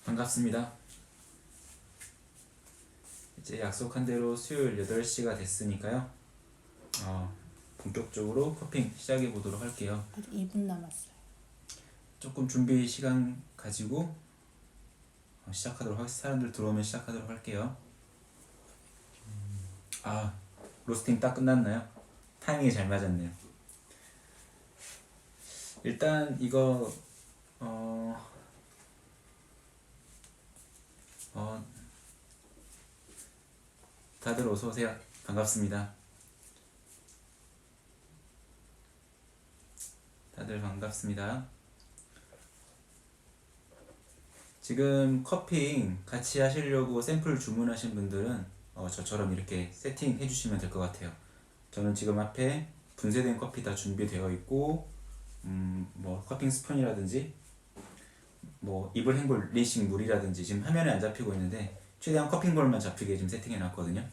반갑습니다. 이제 약속한 대로 수요일 8시가 됐으니까요. 본격적으로 커핑 시작해 보도록 할게요. 아직 2분 남았어요. 조금 준비 시간 가지고 시작하도록 하겠습니다. 사람들 들어오면 시작하도록 할게요. 로스팅 딱 끝났나요? 타이밍이 잘 맞았네요. 일단 이거 다들 어서 오세요. 반갑습니다. 다들 반갑습니다. 지금 커핑 같이 하시려고 샘플 주문하신 분들은 저처럼 이렇게 세팅해 주시면 될 것 같아요. 저는 지금 앞에 분쇄된 커피 다 준비되어 있고 뭐 커핑 스푼이라든지 뭐 이불 헹굴 리싱 물이라든지 지금 화면에 안 잡히고 있는데 최대한 커핑볼만 잡히게 지금 세팅해 놨거든요.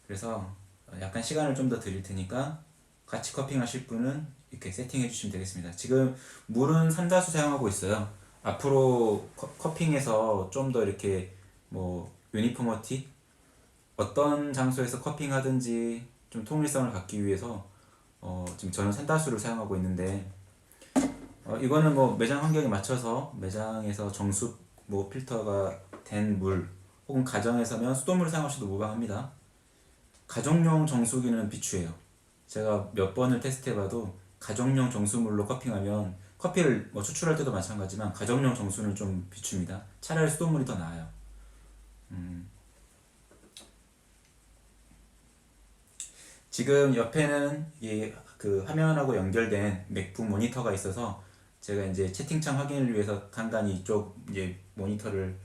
그래서 약간 시간을 좀 더 드릴 테니까 같이 커핑 하실 분은 이렇게 세팅해 주시면 되겠습니다. 지금 물은 삼다수 사용하고 있어요. 앞으로 커핑에서 좀 더 이렇게 뭐 유니포머티 어떤 장소에서 커핑 하든지 좀 통일성을 갖기 위해서 지금 저는 산다수를 사용하고 있는데 이거는 뭐 매장 환경에 맞춰서 매장에서 정수 뭐 필터가 된 물 혹은 가정에서면 수돗물을 사용하셔도 무방합니다. 가정용 정수기는 비추해요. 제가 몇 번을 테스트해봐도 가정용 정수물로 커핑하면 커피를 뭐 추출할 때도 마찬가지지만 가정용 정수는 좀 비춥니다. 차라리 수돗물이 더 나아요. 지금 옆에는 그 화면하고 연결된 맥북 모니터가 있어서 제가 이제 채팅창 확인을 위해서 간간히 이쪽 이제 모니터를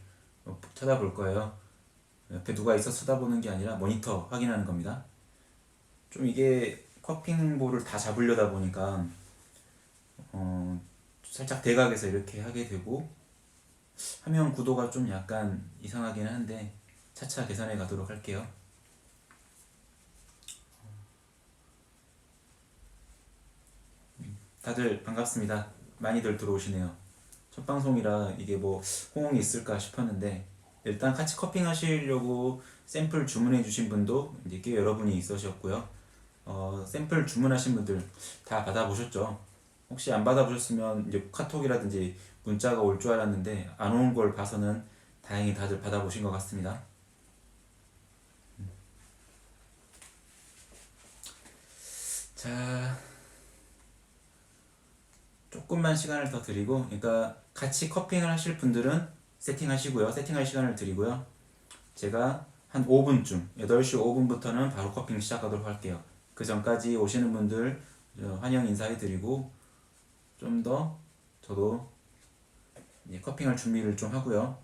쳐다볼 거예요. 옆에 누가 있어서 쳐다보는 게 아니라 모니터 확인하는 겁니다. 좀 이게 커핑볼을 다 잡으려다 보니까 살짝 대각에서 이렇게 하게 되고 화면 구도가 좀 약간 이상하긴 한데 차차 개선해 가도록 할게요. 다들 반갑습니다. 많이들 들어오시네요. 첫 방송이라 이게 뭐 호응이 있을까 싶었는데 일단 같이 커핑 하시려고 샘플 주문해 주신 분도 이제 꽤 여러분이 있으셨고요. 샘플 주문하신 분들 다 받아보셨죠? 혹시 안 받아보셨으면 이제 카톡이라든지 문자가 올 줄 알았는데 안 온 걸 봐서는 다행히 다들 받아보신 것 같습니다. 자, 조금만 시간을 더 드리고, 그러니까 같이 커핑을 하실 분들은 세팅하시고요. 세팅할 시간을 드리고요. 제가 한 5분쯤, 8시 5분부터는 바로 커핑 시작하도록 할게요. 그 전까지 오시는 분들 환영 인사해드리고 좀 더 저도 커핑할 준비를 좀 하고요.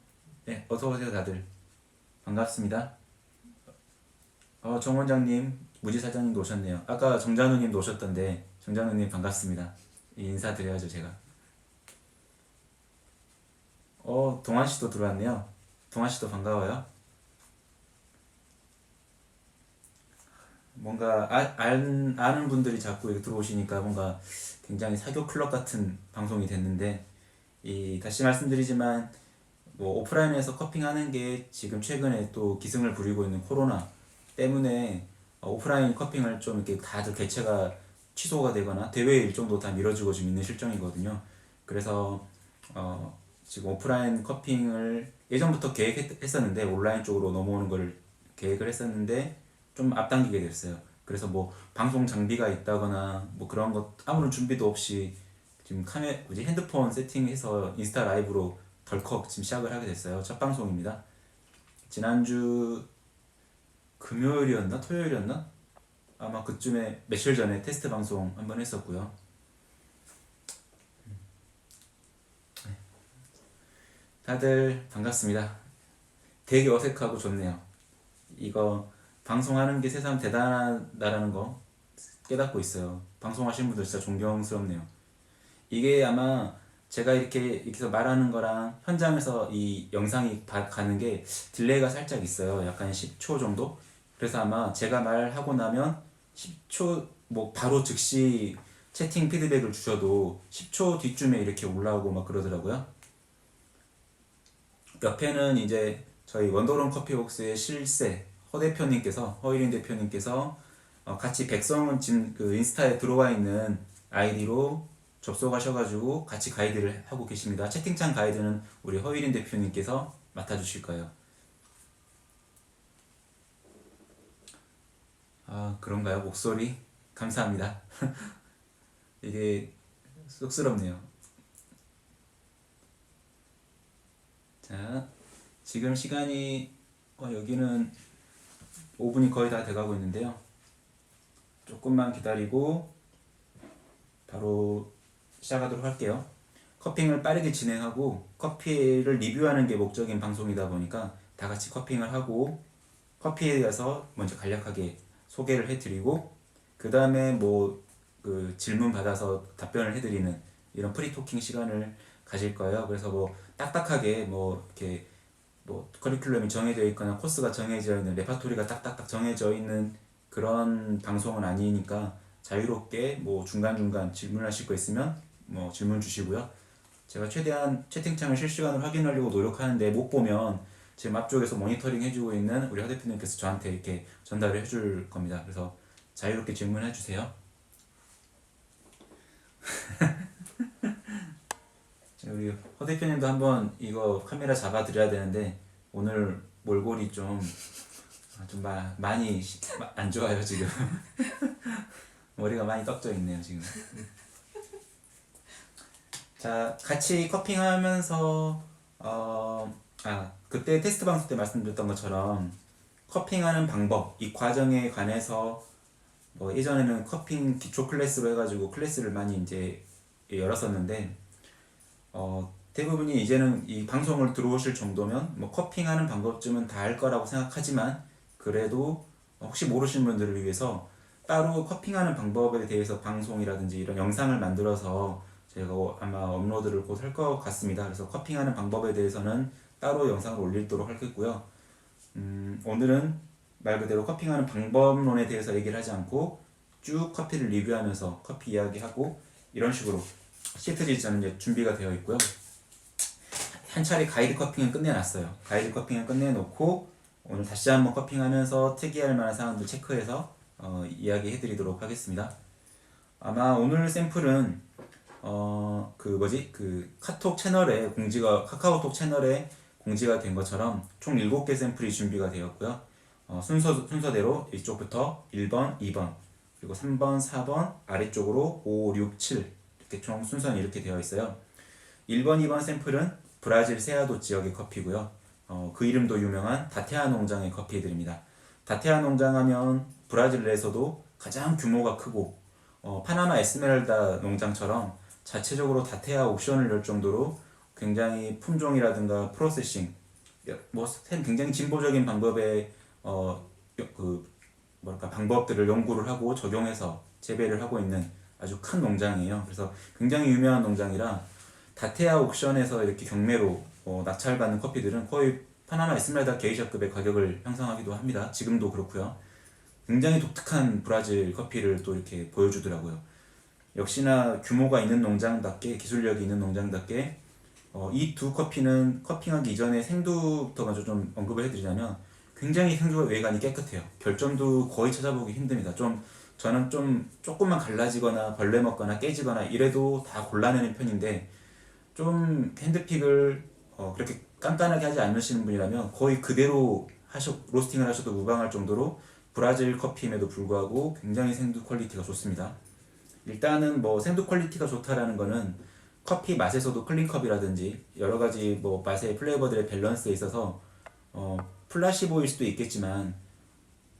네, 어서오세요 다들. 반갑습니다. 정 원장님, 무지사장님도 오셨네요. 아까 정찬우님도 오셨던데 정찬우님 반갑습니다. 인사드려야죠 제가. 동환씨도 들어왔네요. 동환씨도 반가워요. 뭔가 아는 분들이 자꾸 이렇게 들어오시니까 뭔가 굉장히 사교 클럽 같은 방송이 됐는데 다시 말씀드리지만 뭐 오프라인에서 커핑하는 게 지금 최근에 또 기승을 부리고 있는 코로나 때문에 오프라인 커핑을 좀 이렇게 다들 개최가 취소가 되거나 대회 일정도 다 미뤄지고 지금 있는 실정이거든요. 그래서 지금 오프라인 커핑을 예전부터 계획했었는데 온라인 쪽으로 넘어오는 걸 계획을 했었는데 좀 앞당기게 됐어요. 그래서 뭐 방송 장비가 있다거나 뭐 그런 것 아무런 준비도 없이 지금 핸드폰 세팅해서 인스타 라이브로 덜컥 지금 시작을 하게 됐어요. 첫 방송입니다. 지난주 금요일이었나 토요일이었나 아마 그쯤에 며칠 전에 테스트 방송 한번 했었고요. 다들 반갑습니다. 되게 어색하고 좋네요. 이거 방송하는 게 세상 대단하다라는 거 깨닫고 있어요. 방송하시는 분들 진짜 존경스럽네요. 이게 아마 제가 이렇게 해서 말하는 거랑 현장에서 이 영상이 가는 게 딜레이가 살짝 있어요. 약간 10초 정도? 그래서 아마 제가 말하고 나면 10초 뭐 바로 즉시 채팅 피드백을 주셔도 10초 뒤쯤에 이렇게 올라오고 막 그러더라고요. 옆에는 이제 저희 원더론 커피웍스의 실세 허일인 대표님께서 같이 백성은 지금 그 인스타에 들어와 있는 아이디로 접속하셔가지고 같이 가이드를 하고 계십니다. 채팅창 가이드는 우리 허일인 대표님께서 맡아주실 거예요. 아, 그런가요? 목소리? 감사합니다. 이게 쑥스럽네요. 자, 지금 시간이 여기는 5분이 거의 다 돼가고 있는데요. 조금만 기다리고 바로 시작하도록 할게요. 커핑을 빠르게 진행하고 커피를 리뷰하는 게 목적인 방송이다 보니까 다 같이 커핑을 하고 커피에 대해서 먼저 간략하게 소개를 해드리고 그 다음에 그 질문 받아서 답변을 해드리는 이런 프리토킹 시간을 가질 거예요. 그래서 딱딱하게 이렇게 커리큘럼이 정해져 있거나 코스가 정해져 있는 레파토리가 딱딱딱 정해져 있는 그런 방송은 아니니까 자유롭게 중간중간 질문하실 거 있으면 질문 주시고요. 제가 최대한 채팅창을 실시간으로 확인하려고 노력하는데 못 보면 지금 앞쪽에서 모니터링 해주고 있는 우리 하 대표님께서 저한테 이렇게 전달을 해줄 겁니다. 그래서 자유롭게 질문해 주세요. 우리 허 대표님도 한번 이거 카메라 잡아 드려야 되는데 오늘 몰골이 좀 많이 안 좋아요 지금. 머리가 많이 떡져 있네요 지금. 자, 같이 커핑하면서 그때 테스트 방송 때 말씀드렸던 것처럼 커핑하는 방법, 이 과정에 관해서 예전에는 커핑 기초 클래스로 해가지고 클래스를 많이 이제 열었었는데 대부분이 이제는 이 방송을 들어오실 정도면 커핑하는 방법쯤은 다 알 거라고 생각하지만 그래도 혹시 모르시는 분들을 위해서 따로 커핑하는 방법에 대해서 방송이라든지 이런 영상을 만들어서 제가 아마 업로드를 곧 할 것 같습니다. 그래서 커핑하는 방법에 대해서는 따로 영상을 올리도록 하겠고요. 오늘은 말 그대로 커핑하는 방법론에 대해서 얘기를 하지 않고 쭉 커피를 리뷰하면서 커피 이야기하고 이런 식으로 시트지저는 이제 준비가 되어 있고요. 한 차례 가이드 커핑은 끝내놨어요. 가이드 커핑을 끝내놓고 오늘 다시 한번 커핑하면서 특이할 만한 사항들 체크해서 이야기해드리도록 하겠습니다. 아마 오늘 샘플은 카톡 채널에 카카오톡 채널에 공지가 된 것처럼 총 7개 샘플이 준비가 되었고요. 순서대로 이쪽부터 1번, 2번, 그리고 3번, 4번, 아래쪽으로 5, 6, 7 이렇게 총 순서는 이렇게 되어 있어요. 1번, 2번 샘플은 브라질 세아도 지역의 커피고요. 그 이름도 유명한 다테아 농장의 커피들입니다. 다테아 농장 하면 브라질 내에서도 가장 규모가 크고 파나마 에스메랄다 농장처럼 자체적으로 다테아 옥션을 열 정도로 굉장히 품종이라든가 프로세싱 굉장히 진보적인 방법의 방법들을 연구를 하고 적용해서 재배를 하고 있는 아주 큰 농장이에요. 그래서 굉장히 유명한 농장이라 다테아 옥션에서 이렇게 경매로 낙찰받는 커피들은 거의 파나마 에스메랄다 게이샤급의 가격을 형성하기도 합니다. 지금도 그렇고요. 굉장히 독특한 브라질 커피를 또 이렇게 보여주더라고요. 역시나 규모가 있는 농장답게 기술력이 있는 농장답게 이 두 커피는 커핑하기 이전에 생두부터 먼저 좀 언급을 해드리자면 굉장히 생두 외관이 깨끗해요. 결점도 거의 찾아보기 힘듭니다. 저는 조금만 갈라지거나 벌레 먹거나 깨지거나 이래도 다 골라내는 편인데 좀 핸드픽을 그렇게 깐깐하게 하지 않으시는 분이라면 거의 그대로 로스팅을 하셔도 무방할 정도로 브라질 커피임에도 불구하고 굉장히 생두 퀄리티가 좋습니다. 일단은 생두 퀄리티가 좋다라는 거는 커피 맛에서도 클린컵이라든지 여러가지 맛의 플레이버들의 밸런스에 있어서 플라시보일 수도 있겠지만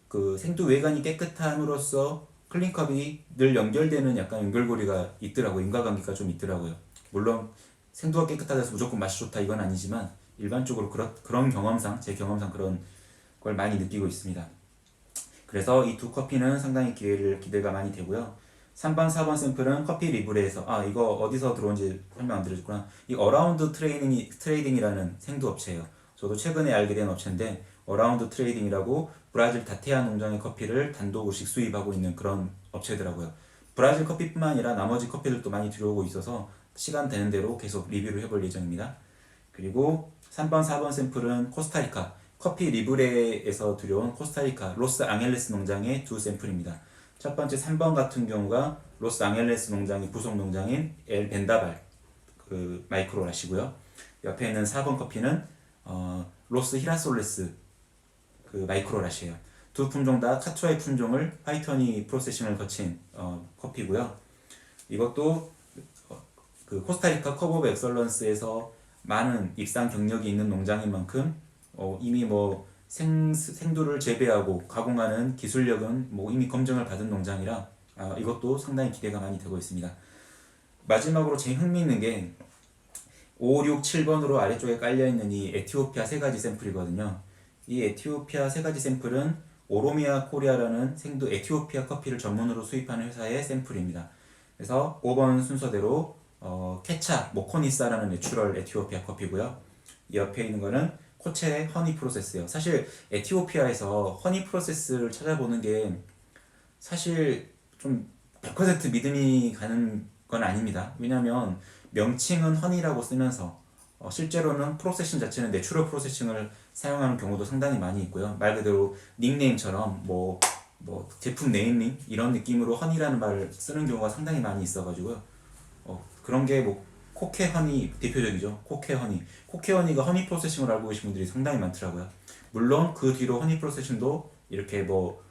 그 생두 외관이 깨끗함으로써 클린컵이 늘 연결되는 약간 연결고리가 있더라고요. 인과관계가 좀 있더라고요. 물론 생두가 깨끗하다 해서 무조건 맛이 좋다 이건 아니지만 일반적으로 그런 경험상 제 경험상 그런 걸 많이 느끼고 있습니다. 그래서 이 두 커피는 상당히 기대가 많이 되고요. 3번, 4번 샘플은 커피 리브레에서 이거 어디서 들어온지 설명 안 드렸구나. 이 어라운드 트레이딩이라는 생두 업체예요. 저도 최근에 알게 된 업체인데 어라운드 트레이딩이라고 브라질 다테아 농장의 커피를 단독으로씩 수입하고 있는 그런 업체더라고요. 브라질 커피뿐만 아니라 나머지 커피들도 많이 들어오고 있어서 시간 되는 대로 계속 리뷰를 해볼 예정입니다. 그리고 3번, 4번 샘플은 코스타리카 커피 리브레에서 들여온 코스타리카 로스 앙헬레스 농장의 두 샘플입니다. 첫 번째 3번 같은 경우가 로스 앙헬레스 농장의 부속 농장인 엘 벤다발 그 마이크로라시고요. 옆에 있는 4번 커피는 로스 히라솔레스 그 마이크로라시예요. 두 품종 다 카투아의 품종을 화이트허니 프로세싱을 거친 커피고요. 이것도 그 코스타리카 커브 오브 엑설런스에서 많은 입상 경력이 있는 농장인 만큼 이미 뭐 생두를 재배하고 가공하는 기술력은 뭐 이미 검증을 받은 농장이라 이것도 상당히 기대가 많이 되고 있습니다. 마지막으로 제일 흥미있는 게 5, 6, 7번으로 아래쪽에 깔려있는 이 에티오피아 세 가지 샘플이거든요. 이 에티오피아 세 가지 샘플은 오로미아 코리아라는 생두 에티오피아 커피를 전문으로 수입하는 회사의 샘플입니다. 그래서 5번 순서대로 케차 모코니사라는 내추럴 에티오피아 커피고요. 이 옆에 있는 거는 코체의 허니 프로세스예요. 사실 에티오피아에서 허니 프로세스를 찾아보는 게 사실 좀 100% 믿음이 가는 건 아닙니다. 왜냐하면 명칭은 허니라고 쓰면서 실제로는 프로세싱 자체는 내추럴 프로세싱을 사용하는 경우도 상당히 많이 있고요. 말 그대로 닉네임처럼 뭐 제품 네이밍 이런 느낌으로 허니라는 말을 쓰는 경우가 상당히 많이 있어가지고요. 그런 게 뭐 코케 허니 대표적이죠. 코케 허니. 코케 허니가 허니 프로세싱을 알고 계신 분들이 상당히 많더라고요. 물론 그 뒤로 허니 프로세싱도 이렇게 뭐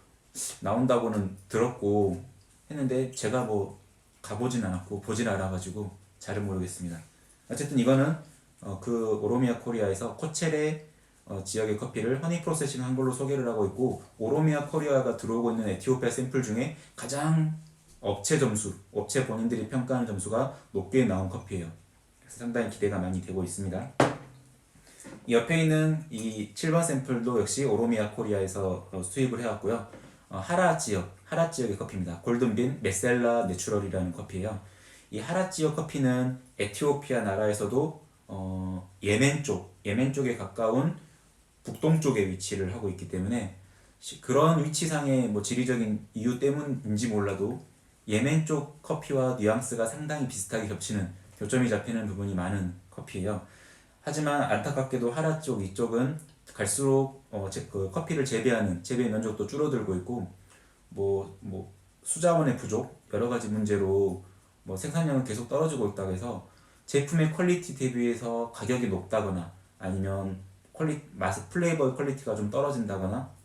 나온다고는 들었고 했는데 제가 뭐 가보진 않았고 보진 않아가지고 잘은 모르겠습니다. 어쨌든 이거는 그 오로미아 코리아에서 코첼의 지역의 커피를 허니 프로세싱 한 걸로 소개를 하고 있고 오로미아 코리아가 들어오고 있는 에티오피아 샘플 중에 가장 업체 본인들이 평가하는 점수가 높게 나온 커피예요. 그래서 상당히 기대가 많이 되고 있습니다. 이 옆에 있는 이 7번 샘플도 역시 오로미아 코리아에서 수입을 해왔고요. 하라 지역의 커피입니다. 골든빈 메셀라 내추럴이라는 커피예요. 이 하라 지역 커피는 에티오피아 나라에서도 예멘 쪽에 가까운 북동쪽에 위치를 하고 있기 때문에 그런 위치상의 뭐 지리적인 이유 때문인지 몰라도 예멘 쪽 커피와 뉘앙스가 상당히 비슷하게 교점이 잡히는 부분이 많은 커피예요. 하지만 안타깝게도 하라 쪽 이쪽은 갈수록 그 커피를 재배 면적도 줄어들고 있고 뭐 수자원의 부족 여러 가지 문제로 뭐 생산량은 계속 떨어지고 있다고 해서 제품의 퀄리티 대비해서 가격이 높다거나 아니면 플레이버 퀄리티가 좀 떨어진다거나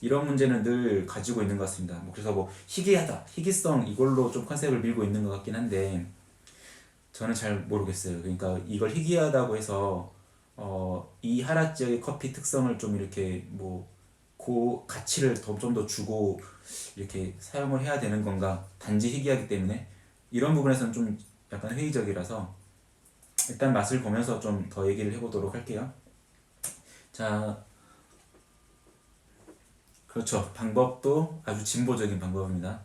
이런 문제는 늘 가지고 있는 것 같습니다. 그래서 뭐 희귀성 이걸로 좀 컨셉을 밀고 있는 것 같긴 한데 저는 잘 모르겠어요. 그러니까 이걸 희귀하다고 해서 이 하라 지역의 커피 특성을 좀 이렇게 뭐 가치를 좀 더 주고 이렇게 사용을 해야 되는 건가? 단지 희귀하기 때문에 이런 부분에서는 좀 약간 회의적이라서 일단 맛을 보면서 좀 더 얘기를 해보도록 할게요. 자, 그렇죠. 방법도 아주 진보적인 방법입니다.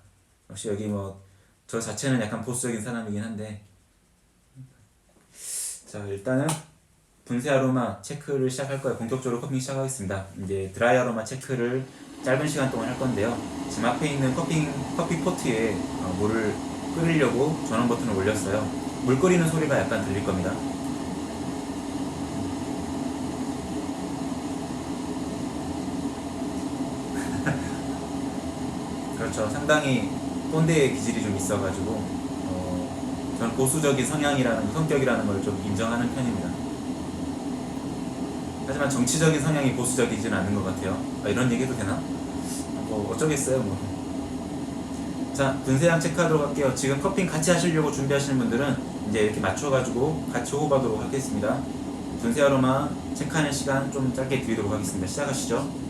역시 여기 뭐 저 자체는 약간 보수적인 사람이긴 한데 자, 일단은 분쇄 아로마 체크를 시작할 거예요. 본격적으로 커핑 시작하겠습니다. 이제 드라이 아로마 체크를 짧은 시간 동안 할 건데요. 지금 앞에 있는 커피 포트에 물을 끓이려고 전원 버튼을 올렸어요. 물 끓이는 소리가 약간 들릴 겁니다. 그렇죠. 상당히 꼰대의 기질이 좀 있어가지고 저는 보수적인 성격이라는 걸 좀 인정하는 편입니다. 하지만 정치적인 성향이 보수적이지는 않은 것 같아요. 이런 얘기 해도 되나? 뭐 어쩌겠어요 뭐. 자, 분쇄양 체크하도록 할게요. 지금 커핑 같이 하시려고 준비하시는 분들은 이제 이렇게 맞춰가지고 같이 호흡하도록 하겠습니다. 분쇄 아로마 체크하는 시간 좀 짧게 드리도록 하겠습니다. 시작하시죠.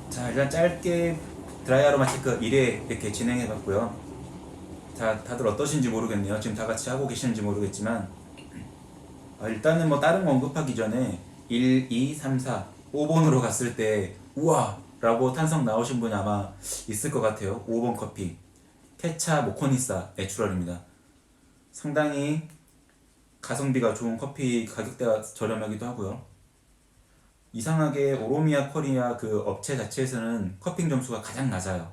자, 일단 짧게 드라이 아로마 체크 1회 이렇게 진행해 봤고요. 다들 어떠신지 모르겠네요. 지금 다 같이 하고 계시는지 모르겠지만 일단은 뭐 다른 거 언급하기 전에 1, 2, 3, 4, 5번으로 갔을 때 우와! 라고 탄성 나오신 분이 아마 있을 것 같아요. 5번 커피 케차 모코니사 내추럴입니다. 상당히 가성비가 좋은 커피, 가격대가 저렴하기도 하고요. 이상하게 오로미야 코리아 그 업체 자체에서는 커핑 점수가 가장 낮아요.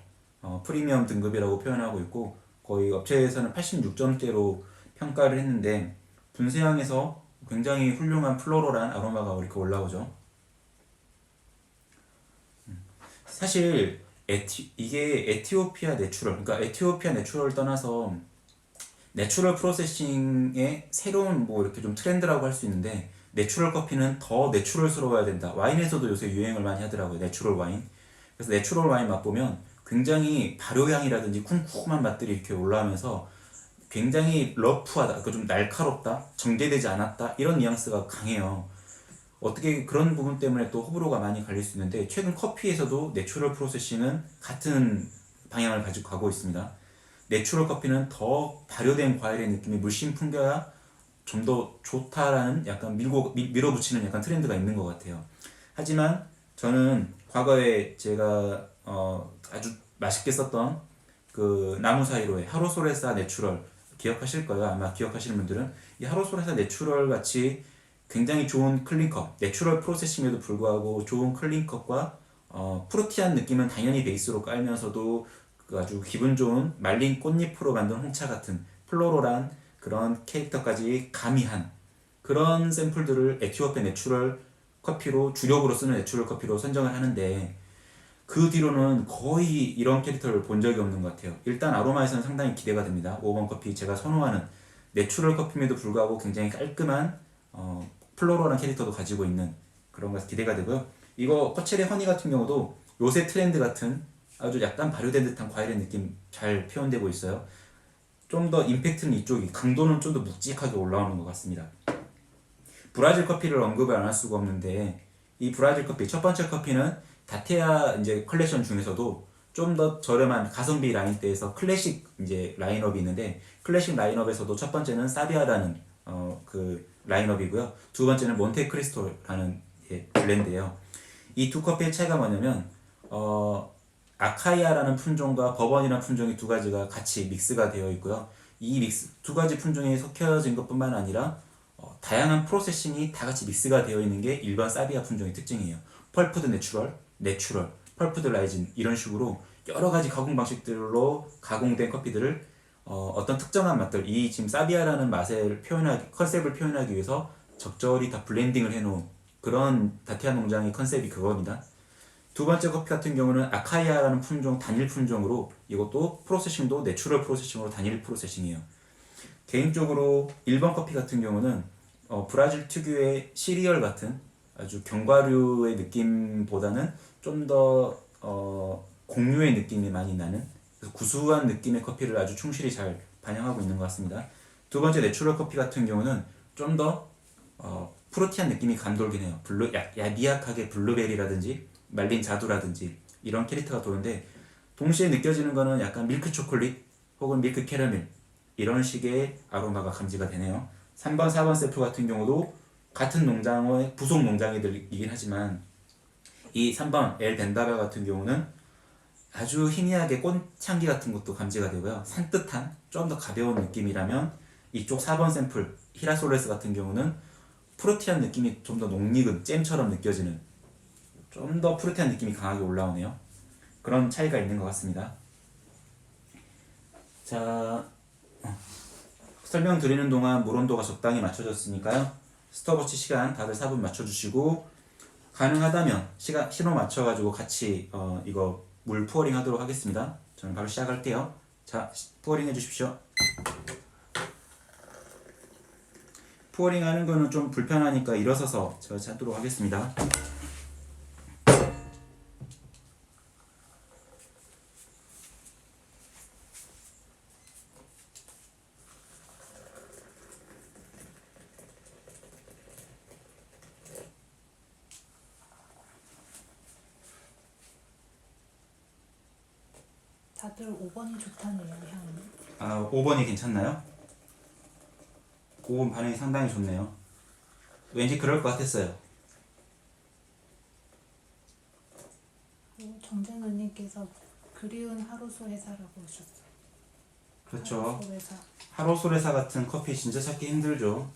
프리미엄 등급이라고 표현하고 있고 거의 업체에서는 86점대로 평가를 했는데 분쇄향에서 굉장히 훌륭한 플로럴한 아로마가 이렇게 올라오죠. 사실 이게 에티오피아 내추럴, 그러니까 에티오피아 내추럴을 떠나서 내추럴 프로세싱의 새로운 뭐 이렇게 좀 트렌드라고 할 수 있는데 내추럴 커피는 더 내추럴스러워야 된다. 와인에서도 요새 유행을 많이 하더라고요. 내추럴 와인. 그래서 내추럴 와인 맛보면 굉장히 발효향이라든지 쿰쿰한 맛들이 이렇게 올라오면서 굉장히 러프하다, 좀 날카롭다, 정제되지 않았다 이런 뉘앙스가 강해요. 어떻게 그런 부분 때문에 또 호불호가 많이 갈릴 수 있는데 최근 커피에서도 내추럴 프로세싱은 같은 방향을 가지고 가고 있습니다. 내추럴 커피는 더 발효된 과일의 느낌이 물씬 풍겨야 좀 더 좋다라는 약간 밀어붙이는 약간 트렌드가 있는 것 같아요. 하지만 저는 과거에 제가 아주 맛있게 썼던 그 나무사이로의 하로소레사 내추럴 기억하실 거예요. 아마 기억하시는 분들은 이 하로소레사 내추럴 같이 굉장히 좋은 클린컵, 내추럴 프로세싱에도 불구하고 좋은 클린컵과 프루티한 느낌은 당연히 베이스로 깔면서도 그 아주 기분 좋은 말린 꽃잎으로 만든 홍차 같은 플로럴한 그런 캐릭터까지 가미한 그런 샘플들을 에티오피아 내추럴 커피로 주력으로 쓰는 내추럴 커피로 선정을 하는데 그 뒤로는 거의 이런 캐릭터를 본 적이 없는 것 같아요. 일단 아로마에서는 상당히 기대가 됩니다. 5번 커피 제가 선호하는 내추럴 커피임에도 불구하고 굉장히 깔끔한 플로럴한 캐릭터도 가지고 있는 그런 것이 기대가 되고요. 이거 커체리 허니 같은 경우도 요새 트렌드 같은 아주 약간 발효된 듯한 과일의 느낌 잘 표현되고 있어요. 좀 더 임팩트는 이쪽이, 강도는 좀 더 묵직하게 올라오는 것 같습니다. 브라질 커피를 언급을 안 할 수가 없는데 이 브라질 커피 첫 번째 커피는 다테아 이제 컬렉션 중에서도 좀 더 저렴한 가성비 라인대에서 클래식 이제 라인업이 있는데 클래식 라인업에서도 첫 번째는 사비아라는 그 라인업이고요. 두 번째는 몬테크리스토라는 블렌드예요. 이 두 커피의 차이가 뭐냐면 아카이아라는 품종과 버번이라는 품종이 두 가지가 같이 믹스가 되어 있고요. 이 믹스 두 가지 품종이 섞여진 것뿐만 아니라 다양한 프로세싱이 다 같이 믹스가 되어 있는 게 일반 사비아 품종의 특징이에요. 펄프드 내추럴, 펄프드 라이진 이런 식으로 여러 가지 가공 방식들로 가공된 커피들을 어떤 특정한 맛들, 이 지금 사비아라는 맛을 표현하기, 컨셉을 표현하기 위해서 적절히 다 블렌딩을 해놓은 그런 다티아 농장의 컨셉이 그겁니다. 두 번째 커피 같은 경우는 아카이아라는 품종, 단일 품종으로 이것도 프로세싱도 내추럴 프로세싱으로 단일 프로세싱이에요. 개인적으로 1번 커피 같은 경우는 브라질 특유의 시리얼 같은 아주 견과류의 느낌보다는 좀 더 곡류의 느낌이 많이 나는 그래서 구수한 느낌의 커피를 아주 충실히 잘 반영하고 있는 것 같습니다. 두 번째 내추럴 커피 같은 경우는 좀 더 프루티한 느낌이 감돌긴 해요. 미약하게 블루베리라든지 말린 자두라든지 이런 캐릭터가 도는데 동시에 느껴지는 거는 약간 밀크 초콜릿 혹은 밀크 캐러멜 이런 식의 아로마가 감지가 되네요. 3번, 4번 샘플 같은 경우도 같은 농장의 부속 농장이긴 하지만 이 3번 엘 벤다바 같은 경우는 아주 희미하게 꽃향기 같은 것도 감지가 되고요. 산뜻한 좀 더 가벼운 느낌이라면 이쪽 4번 샘플 히라솔레스 같은 경우는 프루티한 느낌이 좀 더 농익은 잼처럼 느껴지는 좀 더 프루티한 느낌이 강하게 올라오네요. 그런 차이가 있는 것 같습니다. 자, 설명드리는 동안 물 온도가 적당히 맞춰졌으니까요. 스톱워치 시간 다들 4분 맞춰주시고 가능하다면 신호 맞춰가지고 같이 이거 물 푸어링 하도록 하겠습니다. 저는 바로 시작할게요. 자, 푸어링 해주십시오. 푸어링 하는 거는 좀 불편하니까 일어서서 제가 찾도록 하겠습니다. 다들 5번이 좋다네요, 향이. 5번이 괜찮나요? 5번 반응이 상당히 좋네요. 왠지 그럴 것 같았어요. 정재근님께서 그리운 하루소 회사라고 하셨어요. 그렇죠. 하루소 회사. 하로솔회사 같은 커피 진짜 찾기 힘들죠.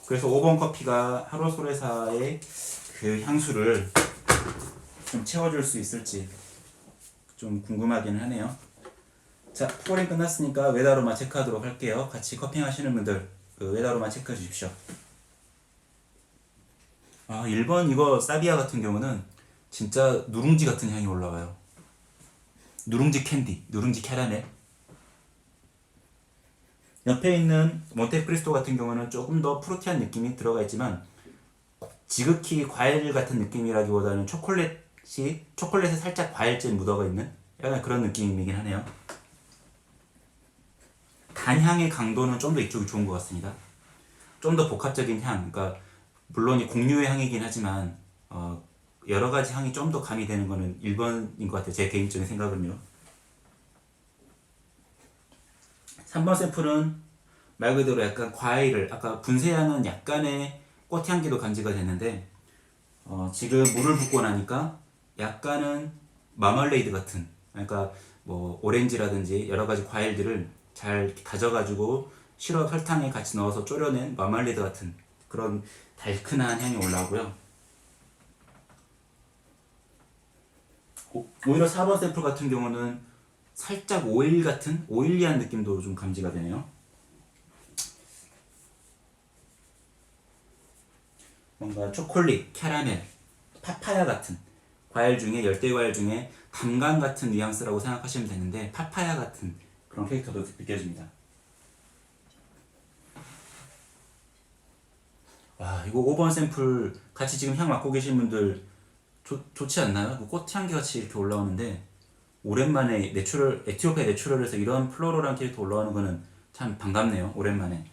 그래서 5번 커피가 하로솔회사의 그 향수를 좀 채워줄 수 있을지 좀 궁금하긴 하네요. 자, 스코링 끝났으니까 웨다로마 체크하도록 할게요. 같이 커핑 하시는 분들 그 웨다로마 체크해 주십시오. 1번 이거 사비아 같은 경우는 진짜 누룽지 같은 향이 올라와요. 누룽지 캔디, 누룽지 캐러멜. 옆에 있는 몬테크리스토 같은 경우는 조금 더 프루티한 느낌이 들어가 있지만 지극히 과일 같은 느낌이라기보다는 초콜릿에 살짝 과일잼 묻어가 있는 약간 그런 느낌이긴 하네요. 단향의 강도는 좀 더 이쪽이 좋은 것 같습니다. 좀 더 복합적인 향, 그러니까 물론 이 곡류의 향이긴 하지만 여러 가지 향이 좀 더 가미되는 거는 1번인 것 같아요. 제 개인적인 생각은요. 3번 샘플은 말 그대로 약간 과일을 아까 분쇄하는 약간의 꽃향기도 감지가 되는데 지금 물을 붓고 나니까 약간은 마멀레이드 같은, 그러니까 뭐 오렌지라든지 여러 가지 과일들을 잘 다져가지고 시럽 설탕에 같이 넣어서 졸여낸 마멀레이드 같은 그런 달큰한 향이 올라오고요. 오히려 4번 샘플 같은 경우는 살짝 오일 같은 오일리한 느낌도 좀 감지가 되네요. 뭔가 초콜릿, 캐러멜, 파파야 같은 과일 중에 열대 과일 중에 담강 같은 뉘앙스라고 생각하시면 되는데 파파야 같은 그런 캐릭터도 느껴집니다. 와, 이거 5번 샘플 같이 지금 향 맡고 계신 분들 좋지 않나요? 그 꽃향기 같이 이렇게 올라오는데 오랜만에 에티오피아 내추럴에서 이런 플로럴한 캐릭터 올라오는 거는 참 반갑네요. 오랜만에.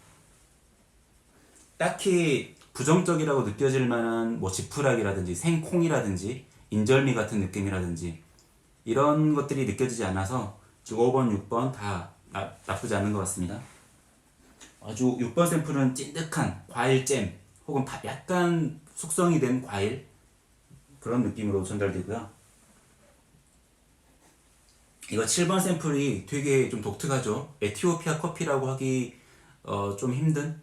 딱히 부정적이라고 느껴질 만한 뭐 지푸라기라든지 생콩이라든지 인절미 같은 느낌이라든지 이런 것들이 느껴지지 않아서 지금 5번, 6번 다 나쁘지 않은 것 같습니다. 아주 6번 샘플은 찐득한 과일잼 혹은 약간 숙성이 된 과일 그런 느낌으로 전달되고요. 이거 7번 샘플이 되게 좀 독특하죠. 에티오피아 커피라고 하기 좀 힘든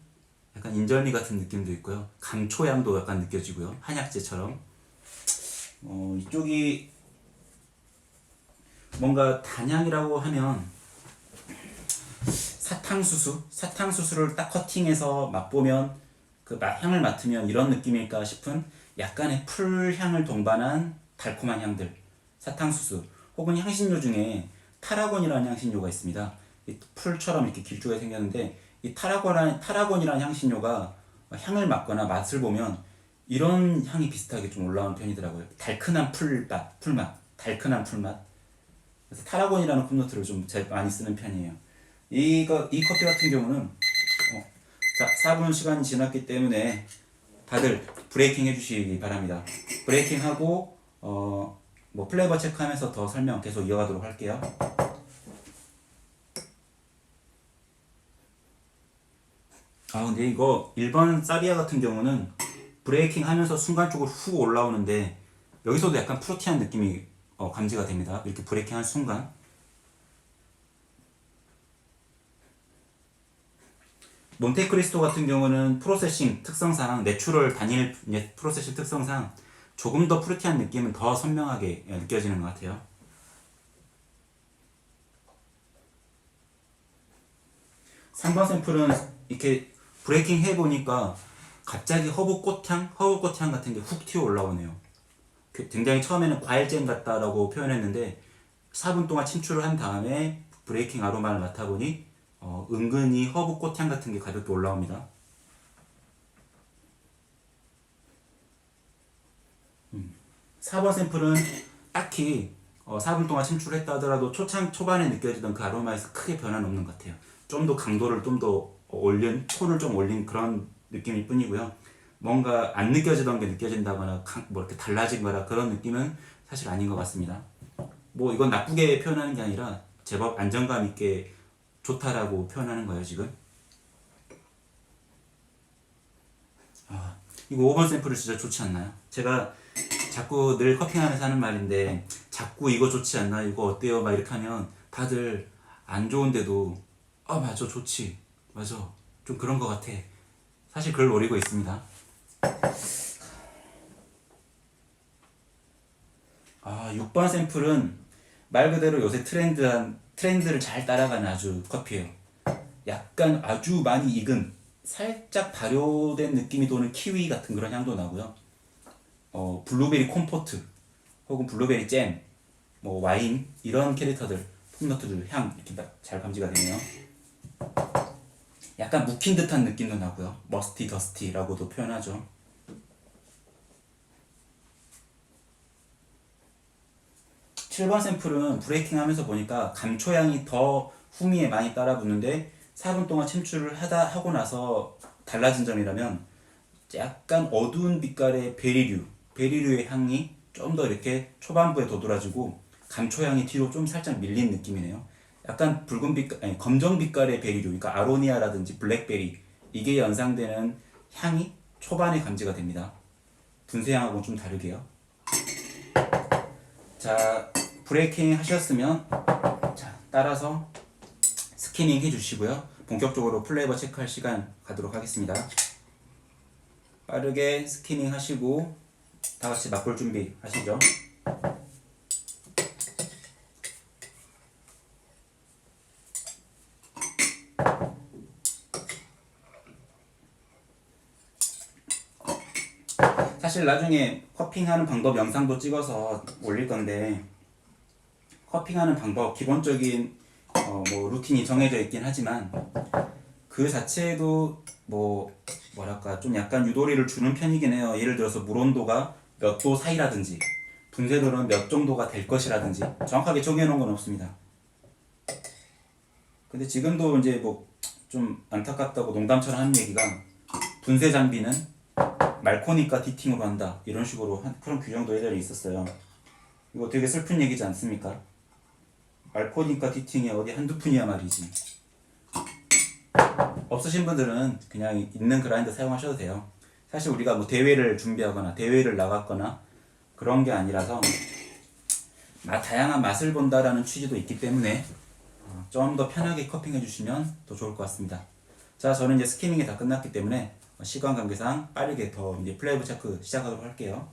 약간 인절미 같은 느낌도 있고요. 감초향도 약간 느껴지고요. 한약재처럼. 이쪽이 뭔가 단향이라고 하면 사탕수수를 딱 커팅해서 맛보면 그 향을 맡으면 이런 느낌일까 싶은 약간의 풀향을 동반한 달콤한 향들. 사탕수수 혹은 향신료 중에 타라곤이라는 향신료가 있습니다. 이 풀처럼 이렇게 길쭉하게 생겼는데 이 타라곤이라는 향신료가 향을 맡거나 맛을 보면 이런 향이 비슷하게 좀 올라오는 편이더라고요. 달큰한 달큰한 풀맛. 그래서 타라곤이라는 풋노트를 좀 제일 많이 쓰는 편이에요. 이 커피 같은 경우는 자, 4분 시간이 지났기 때문에 다들 브레이킹 해주시기 바랍니다. 브레이킹 하고 뭐 플레이버 체크하면서 더 설명 계속 이어가도록 할게요. 근데 이거 1번 사비아 같은 경우는 브레이킹 하면서 순간적으로 훅 올라오는데 여기서도 약간 프루티한 느낌이 감지가 됩니다. 이렇게 브레이킹 한 순간. 몬테크리스토 같은 경우는 프로세싱 특성상 내추럴 단일 프로세싱 특성상 조금 더 프루티한 느낌은 더 선명하게 느껴지는 것 같아요. (3번) 샘플은 이렇게 브레이킹 해보니까 갑자기 허브꽃향 같은 게 훅 튀어 올라오네요. 굉장히 처음에는 과일잼 같다라고 표현했는데 4분 동안 침출을 한 다음에 브레이킹 아로마를 맡아보니 은근히 허브꽃향 같은 게 가볍게 올라옵니다. 4번 샘플은 딱히 4분 동안 침출했다 하더라도 초반에 느껴지던 그 아로마에서 크게 변화는 없는 것 같아요. 좀 더 강도를 좀 더 톤을 좀 올린 그런 느낌일 뿐이고요. 뭔가 안 느껴지던 게 느껴진다거나 뭐 이렇게 달라진 거라 그런 느낌은 사실 아닌 것 같습니다. 뭐 이건 나쁘게 표현하는 게 아니라 제법 안정감 있게 좋다라고 표현하는 거예요 지금. 이거 5번 샘플은 진짜 좋지 않나요? 제가 자꾸 늘 커핑하면서 하는 말인데 자꾸 이거 좋지 않나 이거 어때요 막 이렇게 하면 다들 안 좋은데도 맞아 좋지 맞아 좀 그런 거 같아 사실 그걸 노리고 있습니다. 6번 샘플은 말 그대로 요새 트렌드를 잘 따라가는 아주 커피예요. 약간 아주 많이 익은 살짝 발효된 느낌이 도는 키위 같은 그런 향도 나고요. 블루베리 콤포트 혹은 블루베리 잼, 뭐 와인 이런 캐릭터들, 풋너트들 향 이렇게 잘 감지가 되네요. 약간 묵힌 듯한 느낌도 나고요. 머스티 더스티라고도 표현하죠. (7번) 샘플은 브레이킹 하면서 보니까 감초향이 더 후미에 많이 따라 붙는데 4분 동안 침출을 하고 나서 달라진 점이라면 약간 어두운 빛깔의 베리류의 향이 좀 더 이렇게 초반부에 도드라지고 감초향이 뒤로 좀 살짝 밀린 느낌이네요. 약간 검정 빛깔의 베리류, 그러니까 아로니아라든지 블랙베리 이게 연상되는 향이 초반에 감지가 됩니다. 분쇄향하고는 좀 다르게요. 자, 브레이킹 하셨으면 자, 따라서 스키닝 해주시고요. 본격적으로 플레이버 체크할 시간 가도록 하겠습니다. 빠르게 스키닝 하시고 다 같이 맛볼 준비 하시죠. 사실 나중에 커핑하는 방법 영상도 찍어서 올릴 건데 커핑하는 방법 기본적인 뭐 루틴이 정해져 있긴 하지만 그 자체도 뭐랄까 좀 약간 유도리를 주는 편이긴 해요. 예를 들어서 물 온도가 몇 도 사이라든지 분쇄도는 몇 정도가 될 것이라든지 정확하게 정해놓은 건 없습니다. 근데 지금도 이제 뭐 좀 안타깝다고 농담처럼 하는 얘기가 분쇄 장비는 말코니까 디팅으로 한다 이런 식으로 그런 규정도 예전에 있었어요. 이거 되게 슬픈 얘기지 않습니까? 말코니까 디팅이 어디 한두 푼이야 말이지. 없으신 분들은 그냥 있는 그라인더 사용하셔도 돼요. 사실 우리가 뭐 대회를 준비하거나 대회를 나갔거나 그런 게 아니라서 다양한 맛을 본다라는 취지도 있기 때문에 좀 더 편하게 커핑해 주시면 더 좋을 것 같습니다. 자, 저는 이제 스키밍이 다 끝났기 때문에 시간 관계상 빠르게 더 이제 플레이버 체크 시작하도록 할게요.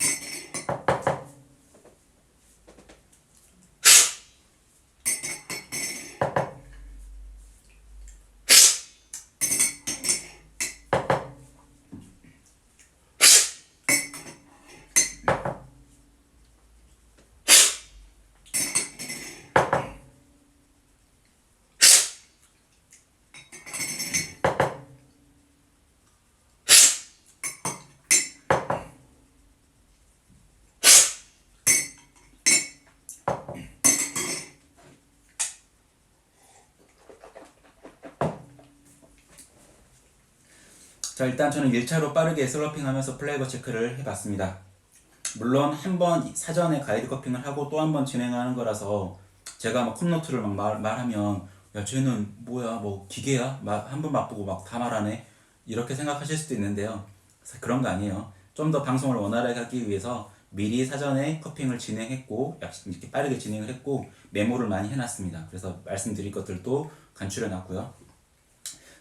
자, 일단 저는 1차로 빠르게 슬러핑 하면서 플레이버 체크를 해봤습니다. 물론 한 번 사전에 가이드 커핑을 하고 또 한 번 진행하는 거라서 제가 막 컵노트를 막 말하면 야 쟤는 뭐야 뭐 기계야? 한 번 맛보고 막 다 말하네? 이렇게 생각하실 수도 있는데요. 그런 거 아니에요. 좀 더 방송을 원활하게 하기 위해서 미리 사전에 커핑을 진행했고 이렇게 빠르게 진행을 했고 메모를 많이 해놨습니다. 그래서 말씀드릴 것들도 간추려놨고요.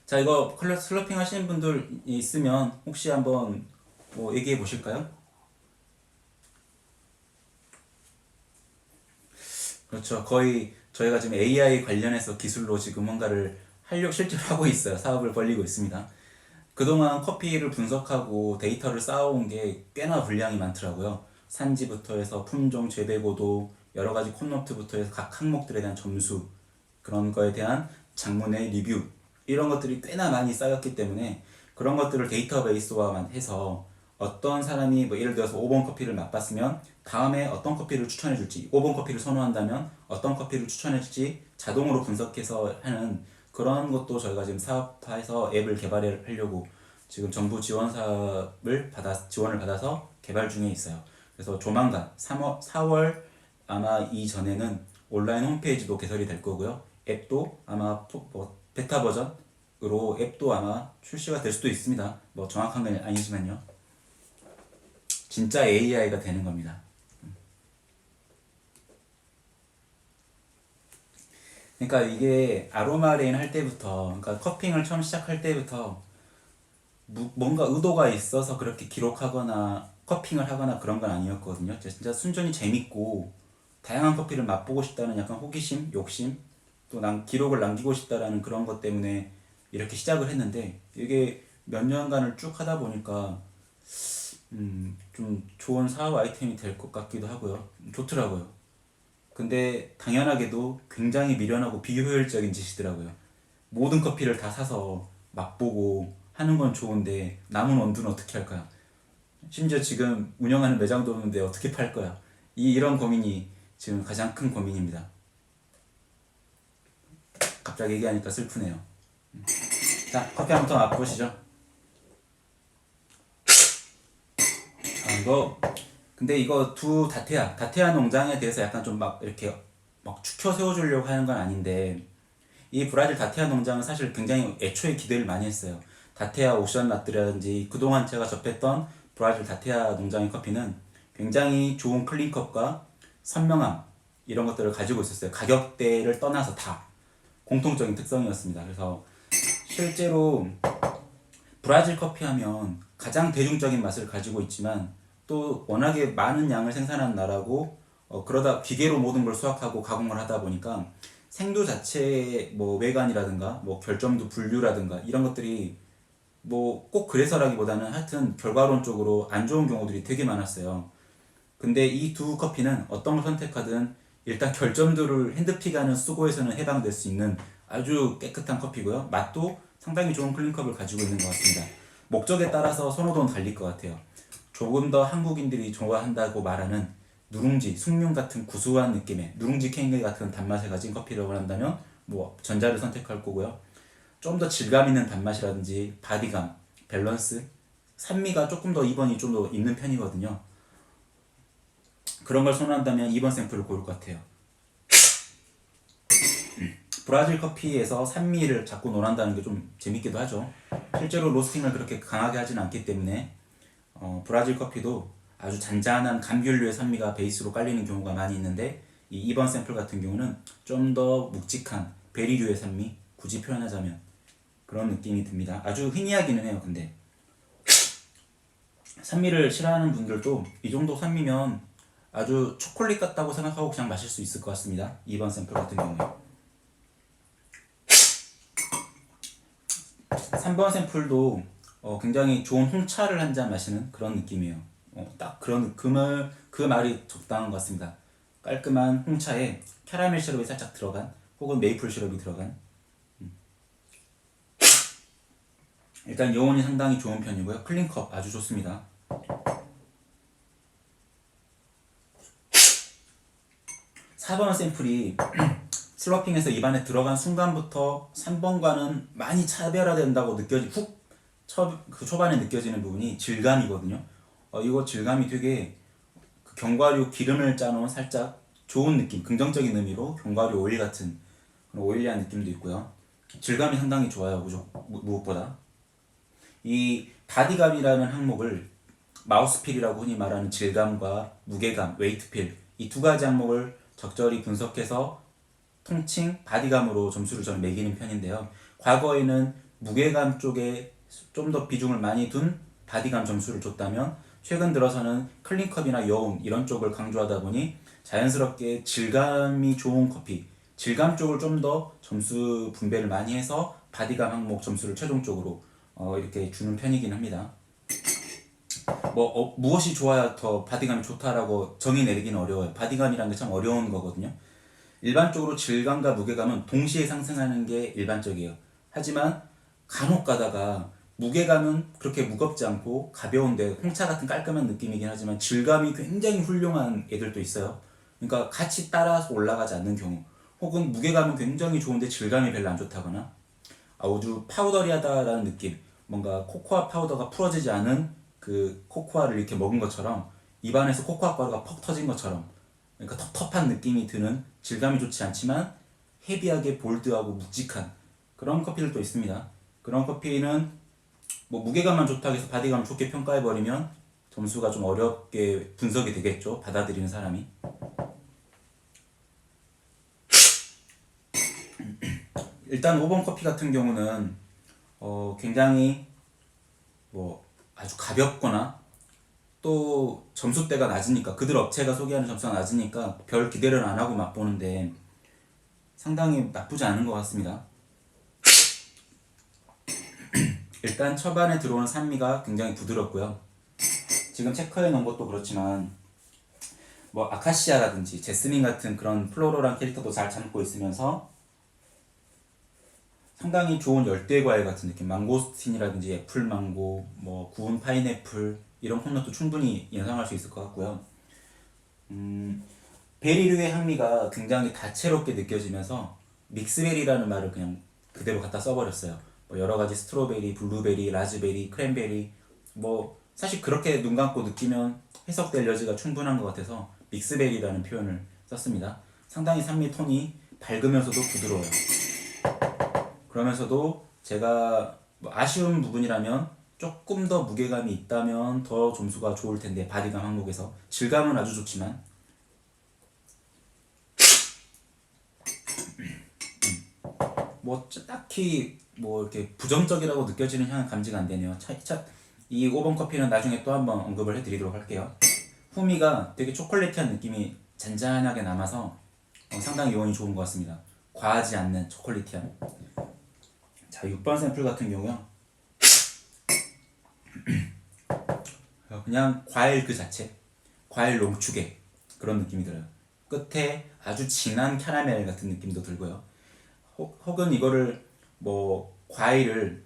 자, 이거 슬러핑 하시는 분들 있으면 혹시 한번 뭐 얘기해 보실까요? 그렇죠. 거의 저희가 지금 AI 관련해서 기술로 지금 뭔가를 실제로 하고 있어요. 사업을 벌리고 있습니다. 그동안 커피를 분석하고 데이터를 쌓아온 게 꽤나 분량이 많더라고요. 산지부터 해서 품종, 재배고도, 여러 가지 콘노트부터 해서 각 항목들에 대한 점수, 그런 거에 대한 장문의 리뷰, 이런 것들이 꽤나 많이 쌓였기 때문에 그런 것들을 데이터베이스화만 해서 어떤 사람이 뭐 예를 들어서 5번 커피를 맛봤으면 다음에 어떤 커피를 추천해 줄지, 5번 커피를 선호한다면 어떤 커피를 추천해 줄지 자동으로 분석해서 하는 그런 것도 저희가 지금 사업화해서 앱을 개발하려고 지금 정부 지원을 받아서 개발 중에 있어요. 그래서 조만간 4월 아마 이전에는 온라인 홈페이지도 개설이 될 거고요. 앱도 아마 베타 버전으로 앱도 아마 출시가 될 수도 있습니다. 뭐 정확한 건 아니지만요. 진짜 AI가 되는 겁니다. 그러니까 이게 아로마레인 할 때부터, 그러니까 커핑을 처음 시작할 때부터 뭔가 의도가 있어서 그렇게 기록하거나 커핑을 하거나 그런 건 아니었거든요. 진짜 순전히 재밌고 다양한 커피를 맛보고 싶다는 약간 호기심, 욕심, 또 난 기록을 남기고 싶다라는 그런 것 때문에 이렇게 시작을 했는데 이게 몇 년간을 쭉 하다 보니까 좀 좋은 사업 아이템이 될 것 같기도 하고요. 좋더라고요. 근데 당연하게도 굉장히 미련하고 비효율적인 짓이더라고요. 모든 커피를 다 사서 맛보고 하는 건 좋은데 남은 원두는 어떻게 할까요? 심지어 지금 운영하는 매장도 없는데 어떻게 팔 거야? 이런 고민이 지금 가장 큰 고민입니다. 갑자기 얘기하니까 슬프네요. 자, 커피 한 번 더 맛보시죠. 이거 근데 이거 두 다테아 농장에 대해서 약간 좀 막 이렇게 막 축혀 세워주려고 하는 건 아닌데 이 브라질 다테아 농장은 사실 굉장히 애초에 기대를 많이 했어요. 다테아 오션 라떼라든지 그동안 제가 접했던 브라질 다테아 농장의 커피는 굉장히 좋은 클린컵과 선명함 이런 것들을 가지고 있었어요. 가격대를 떠나서 다 공통적인 특성이었습니다. 그래서 실제로 브라질 커피 하면 가장 대중적인 맛을 가지고 있지만 또 워낙에 많은 양을 생산하는 나라고 그러다 기계로 모든 걸 수확하고 가공을 하다 보니까 생두 자체의 뭐 외관이라든가 뭐 결점도 분류라든가 이런 것들이 뭐 꼭 그래서라기보다는 하여튼 결과론적으로 안 좋은 경우들이 되게 많았어요. 근데 이 두 커피는 어떤 걸 선택하든 일단 결점들을 핸드픽하는 수고에서는 해방될 수 있는 아주 깨끗한 커피고요. 맛도 상당히 좋은 클린컵을 가지고 있는 것 같습니다. 목적에 따라서 선호도는 달릴 것 같아요. 조금 더 한국인들이 좋아한다고 말하는 누룽지, 숭늉 같은 구수한 느낌의 누룽지 캔디 같은 단맛을 가진 커피를 원한다면 뭐 전자를 선택할 거고요. 좀 더 질감 있는 단맛이라든지 바디감, 밸런스, 산미가 조금 더 2번이 좀 더 있는 편이거든요. 그런 걸 선호한다면 2번 샘플을 고를 것 같아요. 브라질 커피에서 산미를 자꾸 논한다는 게 좀 재밌기도 하죠. 실제로 로스팅을 그렇게 강하게 하진 않기 때문에 브라질 커피도 아주 잔잔한 감귤류의 산미가 베이스로 깔리는 경우가 많이 있는데 이 2번 샘플 같은 경우는 좀 더 묵직한 베리류의 산미, 굳이 표현하자면 그런 느낌이 듭니다. 아주 희미하기는 해요. 근데 산미를 싫어하는 분들도 이 정도 산미면 아주 초콜릿 같다고 생각하고 그냥 마실 수 있을 것 같습니다. 2번 샘플 같은 경우에 3번 샘플도 굉장히 좋은 홍차를 한 잔 마시는 그런 느낌이에요. 딱 그런 그 말이 적당한 것 같습니다. 깔끔한 홍차에 캐러멜 시럽이 살짝 들어간 혹은 메이플 시럽이 들어간 일단 여운이 상당히 좋은 편이고요. 클린컵 아주 좋습니다. 4번 샘플이 슬러핑에서 입안에 들어간 순간부터 3번과는 많이 차별화된다고 그 초반에 느껴지는 부분이 질감이거든요. 이거 질감이 되게 그 견과류 기름을 짜놓은 살짝 좋은 느낌, 긍정적인 의미로 견과류 오일 같은 그런 오일리한 느낌도 있고요. 질감이 상당히 좋아요. 무엇보다 이 바디감이라는 항목을 마우스필이라고 흔히 말하는 질감과 무게감, 웨이트필 이 두 가지 항목을 적절히 분석해서 통칭 바디감으로 점수를 저는 매기는 편인데요. 과거에는 무게감 쪽에 좀 더 비중을 많이 둔 바디감 점수를 줬다면 최근 들어서는 클린컵이나 여운 이런 쪽을 강조하다 보니 자연스럽게 질감이 좋은 커피, 질감 쪽을 좀 더 점수 분배를 많이 해서 바디감 항목 점수를 최종적으로 이렇게 주는 편이긴 합니다. 무엇이 좋아야 더 바디감이 좋다라고 정의 내리기는 어려워요. 바디감이라는 게 참 어려운 거거든요. 일반적으로 질감과 무게감은 동시에 상승하는 게 일반적이에요. 하지만 간혹 가다가 무게감은 그렇게 무겁지 않고 가벼운데 홍차 같은 깔끔한 느낌이긴 하지만 질감이 굉장히 훌륭한 애들도 있어요. 그러니까 같이 따라서 올라가지 않는 경우 혹은 무게감은 굉장히 좋은데 질감이 별로 안 좋다거나 아주 파우더리하다라는 느낌 뭔가 코코아 파우더가 풀어지지 않은 그 코코아를 이렇게 먹은 것처럼 입안에서 코코아 가루가 퍽 터진 것처럼 그러니까 텁텁한 느낌이 드는 질감이 좋지 않지만 헤비하게 볼드하고 묵직한 그런 커피들도 있습니다. 그런 커피는 뭐 무게감만 좋다고 해서 바디감 좋게 평가해버리면 점수가 좀 어렵게 분석이 되겠죠. 받아들이는 사람이. 일단 5번 커피 같은 경우는 굉장히 뭐 아주 가볍거나 또 점수대가 낮으니까 그들 업체가 소개하는 점수가 낮으니까 별 기대를 안 하고 맛보는데 상당히 나쁘지 않은 것 같습니다. 일단 초반에 들어오는 산미가 굉장히 부드럽고요. 지금 체크해 놓은 것도 그렇지만 뭐 아카시아라든지 제스민 같은 그런 플로럴한 캐릭터도 잘 담고 있으면서 상당히 좋은 열대 과일 같은 느낌, 망고스틴이라든지 애플망고, 뭐 구운 파인애플 이런 콩넛도 충분히 연상할 수 있을 것 같고요. 베리류의 향미가 굉장히 다채롭게 느껴지면서 믹스베리라는 말을 그냥 그대로 갖다 써버렸어요. 뭐 여러 가지 스트로베리, 블루베리, 라즈베리, 크랜베리 뭐 사실 그렇게 눈 감고 느끼면 해석될 여지가 충분한 것 같아서 믹스베리라는 표현을 썼습니다. 상당히 산미 톤이 밝으면서도 부드러워요. 그러면서도 제가 뭐 아쉬운 부분이라면 조금 더 무게감이 있다면 더 점수가 좋을 텐데 바디감 항목에서 질감은 아주 좋지만 뭐 딱히 뭐 이렇게 부정적이라고 느껴지는 향은 감지가 안 되네요. 이 5번 커피는 나중에 또 한번 언급을 해드리도록 할게요. 후미가 되게 초콜릿한 느낌이 잔잔하게 남아서 상당히 요원이 좋은 것 같습니다. 과하지 않는 초콜릿한. 자, 6번 샘플 같은 경우요. 그냥 과일 그 자체, 과일 농축액 그런 느낌이 들어요. 끝에 아주 진한 캐러멜 같은 느낌도 들고요. 혹은 이거를 뭐 과일을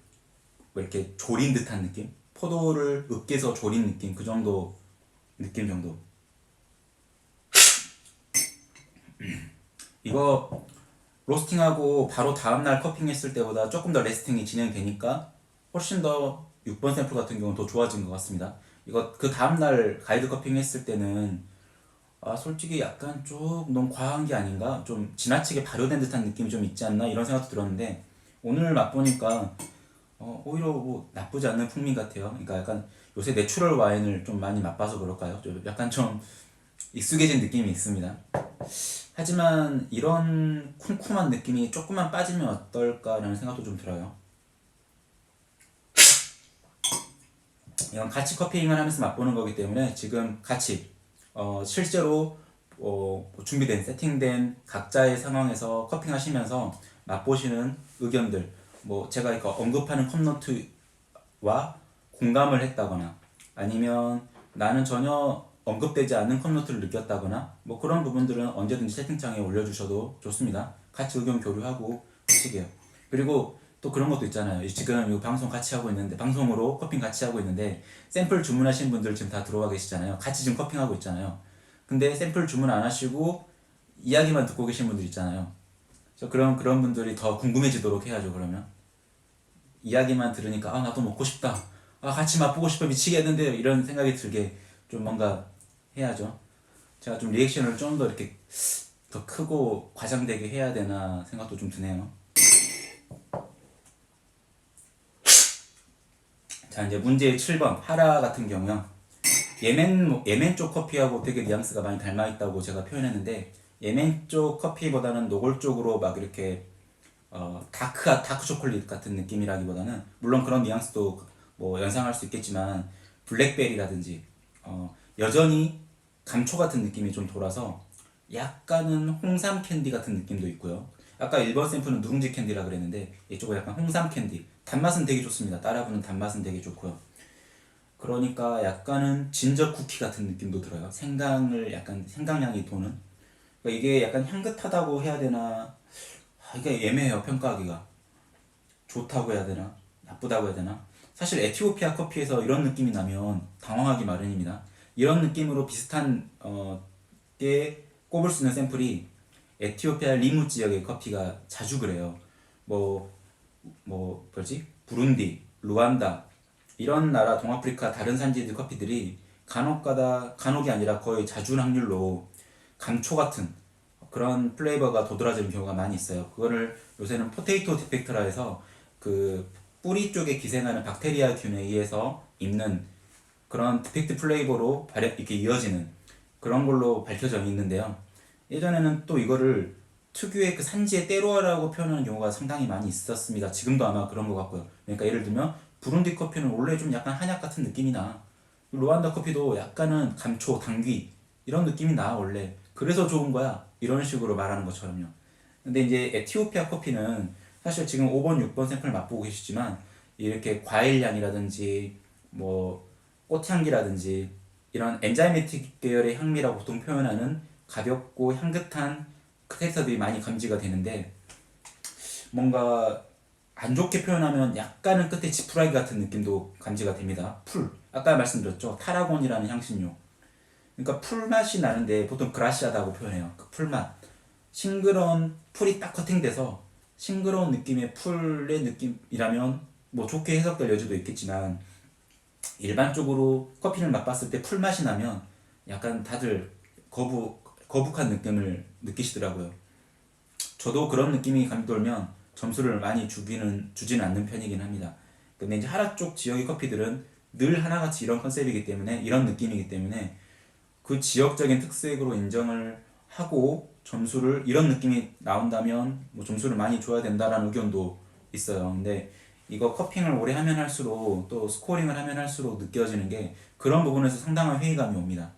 뭐 이렇게 졸인 듯한 느낌, 포도를 으깨서 졸인 느낌, 그 정도 느낌 정도. 이거 로스팅하고 바로 다음날 커핑했을 때보다 조금 더 레스팅이 진행되니까 훨씬 더 6번 샘플 같은 경우는 더 좋아진 것 같습니다. 이거 그 다음날 가이드 커핑했을 때는 솔직히 약간 좀 너무 과한 게 아닌가? 좀 지나치게 발효된 듯한 느낌이 좀 있지 않나? 이런 생각도 들었는데 오늘 맛보니까 오히려 뭐 나쁘지 않는 풍미 같아요. 그러니까 약간 요새 내추럴 와인을 좀 많이 맛봐서 그럴까요? 좀 약간 좀 익숙해진 느낌이 있습니다. 하지만 이런 쿰쿰한 느낌이 조금만 빠지면 어떨까라는 생각도 좀 들어요. 이건 같이 커피잉을 하면서 맛보는 거기 때문에 지금 같이 실제로 준비된 세팅된 각자의 상황에서 커핑 하시면서 맛보시는 의견들, 뭐 제가 이거 언급하는 컵노트와 공감을 했다거나 아니면 나는 전혀 언급되지 않는 컵노트를 느꼈다거나 뭐 그런 부분들은 언제든지 채팅창에 올려주셔도 좋습니다. 같이 의견 교류하고 하시게요. 그리고 또 그런 것도 있잖아요. 지금 이 방송 같이 하고 있는데, 방송으로 커핑 같이 하고 있는데 샘플 주문하신 분들 지금 다 들어와 계시잖아요. 같이 지금 커핑하고 있잖아요. 근데 샘플 주문 안 하시고 이야기만 듣고 계신 분들 있잖아요. 그런 분들이 더 궁금해지도록 해야죠. 그러면 이야기만 들으니까 나도 먹고 싶다, 같이 맛보고 싶어 미치겠는데요, 이런 생각이 들게 좀 뭔가 해야죠. 제가 좀 리액션을 좀 더 이렇게 더 크고 과장되게 해야 되나 생각도 좀 드네요. 자, 이제 문제 7번 하라 같은 경우요. 예멘 쪽 커피하고 되게 뉘앙스가 많이 닮아 있다고 제가 표현했는데, 예멘 쪽 커피보다는 노골적으로 막 이렇게 다크 초콜릿 같은 느낌이라기보다는, 물론 그런 뉘앙스도 뭐 연상할 수 있겠지만 블랙베리라든지 여전히 감초 같은 느낌이 좀 돌아서 약간은 홍삼 캔디 같은 느낌도 있고요. 아까 1번 샘플은 누룽지 캔디라 그랬는데 이쪽은 약간 홍삼 캔디. 단맛은 되게 좋습니다. 따라부는 단맛은 되게 좋고요. 그러니까 약간은 진저 쿠키 같은 느낌도 들어요. 약간 생강향이 도는. 그러니까 이게 약간 향긋하다고 해야 되나? 이게 애매해요, 평가하기가. 좋다고 해야 되나? 나쁘다고 해야 되나? 사실 에티오피아 커피에서 이런 느낌이 나면 당황하기 마련입니다. 이런 느낌으로 비슷한 게 꼽을 수 있는 샘플이 에티오피아 리무 지역의 커피가 자주 그래요. 부룬디, 루안다 이런 나라 동아프리카 다른 산지들 커피들이 간혹이 아니라 거의 자주 확률로 감초 같은 그런 플레이버가 도드라지는 경우가 많이 있어요. 그거를 요새는 포테이토 디펙터라 해서 그 뿌리 쪽에 기생하는 박테리아균에 의해서 입는 그런 디펙트 플레이버로 이렇게 이어지는 그런 걸로 밝혀져 있는데요. 예전에는 또 이거를 특유의 그 산지의 때로라고 표현하는 경우가 상당히 많이 있었습니다. 지금도 아마 그런 것 같고요. 그러니까 예를 들면 부룬디 커피는 원래 좀 약간 한약 같은 느낌이 나. 루안다 커피도 약간은 감초, 당귀 이런 느낌이 나 원래. 그래서 좋은 거야. 이런 식으로 말하는 것처럼요. 근데 이제 에티오피아 커피는 사실 지금 5번, 6번 샘플 맛보고 계시지만 이렇게 과일 향이라든지 뭐 꽃향기라든지 이런 엔자이매틱 계열의 향미라고 보통 표현하는 가볍고 향긋한 캐릭터들이 많이 감지가 되는데 뭔가 안 좋게 표현하면 약간은 끝에 지푸라기 같은 느낌도 감지가 됩니다. 풀. 아까 말씀드렸죠. 타라곤이라는 향신료. 그러니까 풀맛이 나는데 보통 그라시아다고 표현해요. 그 풀맛. 싱그러운 풀이 딱 커팅돼서 싱그러운 느낌의 풀의 느낌이라면 뭐 좋게 해석될 여지도 있겠지만 일반적으로 커피를 맛봤을 때 풀맛이 나면 약간 다들 거북한 느낌을 느끼시더라고요. 저도 그런 느낌이 감돌면 점수를 많이 주지는 않는 편이긴 합니다. 근데 이제 하라 쪽 지역의 커피들은 늘 하나같이 이런 컨셉이기 때문에 이런 느낌이기 때문에 그 지역적인 특색으로 인정을 하고 점수를 이런 느낌이 나온다면 뭐 점수를 많이 줘야 된다라는 의견도 있어요. 근데 이거 커핑을 오래 하면 할수록 또 스코어링을 하면 할수록 느껴지는 게 그런 부분에서 상당한 회의감이 옵니다.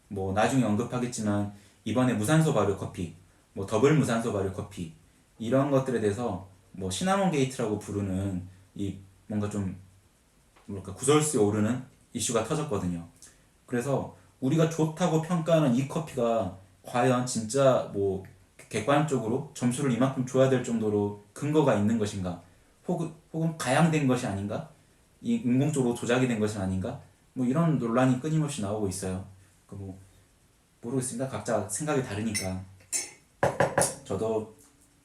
뭐 나중에 언급하겠지만 이번에 무산소 발효 커피, 뭐 더블 무산소 발효 커피 이런 것들에 대해서 뭐 시나몬 게이트라고 부르는 이 뭔가 좀 뭐랄까 구설수에 오르는 이슈가 터졌거든요. 그래서 우리가 좋다고 평가하는 이 커피가 과연 진짜 뭐 객관적으로 점수를 이만큼 줘야 될 정도로 근거가 있는 것인가? 혹은 가양된 것이 아닌가? 이 인공적으로 조작이 된 것이 아닌가? 뭐 이런 논란이 끊임없이 나오고 있어요. 뭐 모르겠습니다. 각자 생각이 다르니까. 저도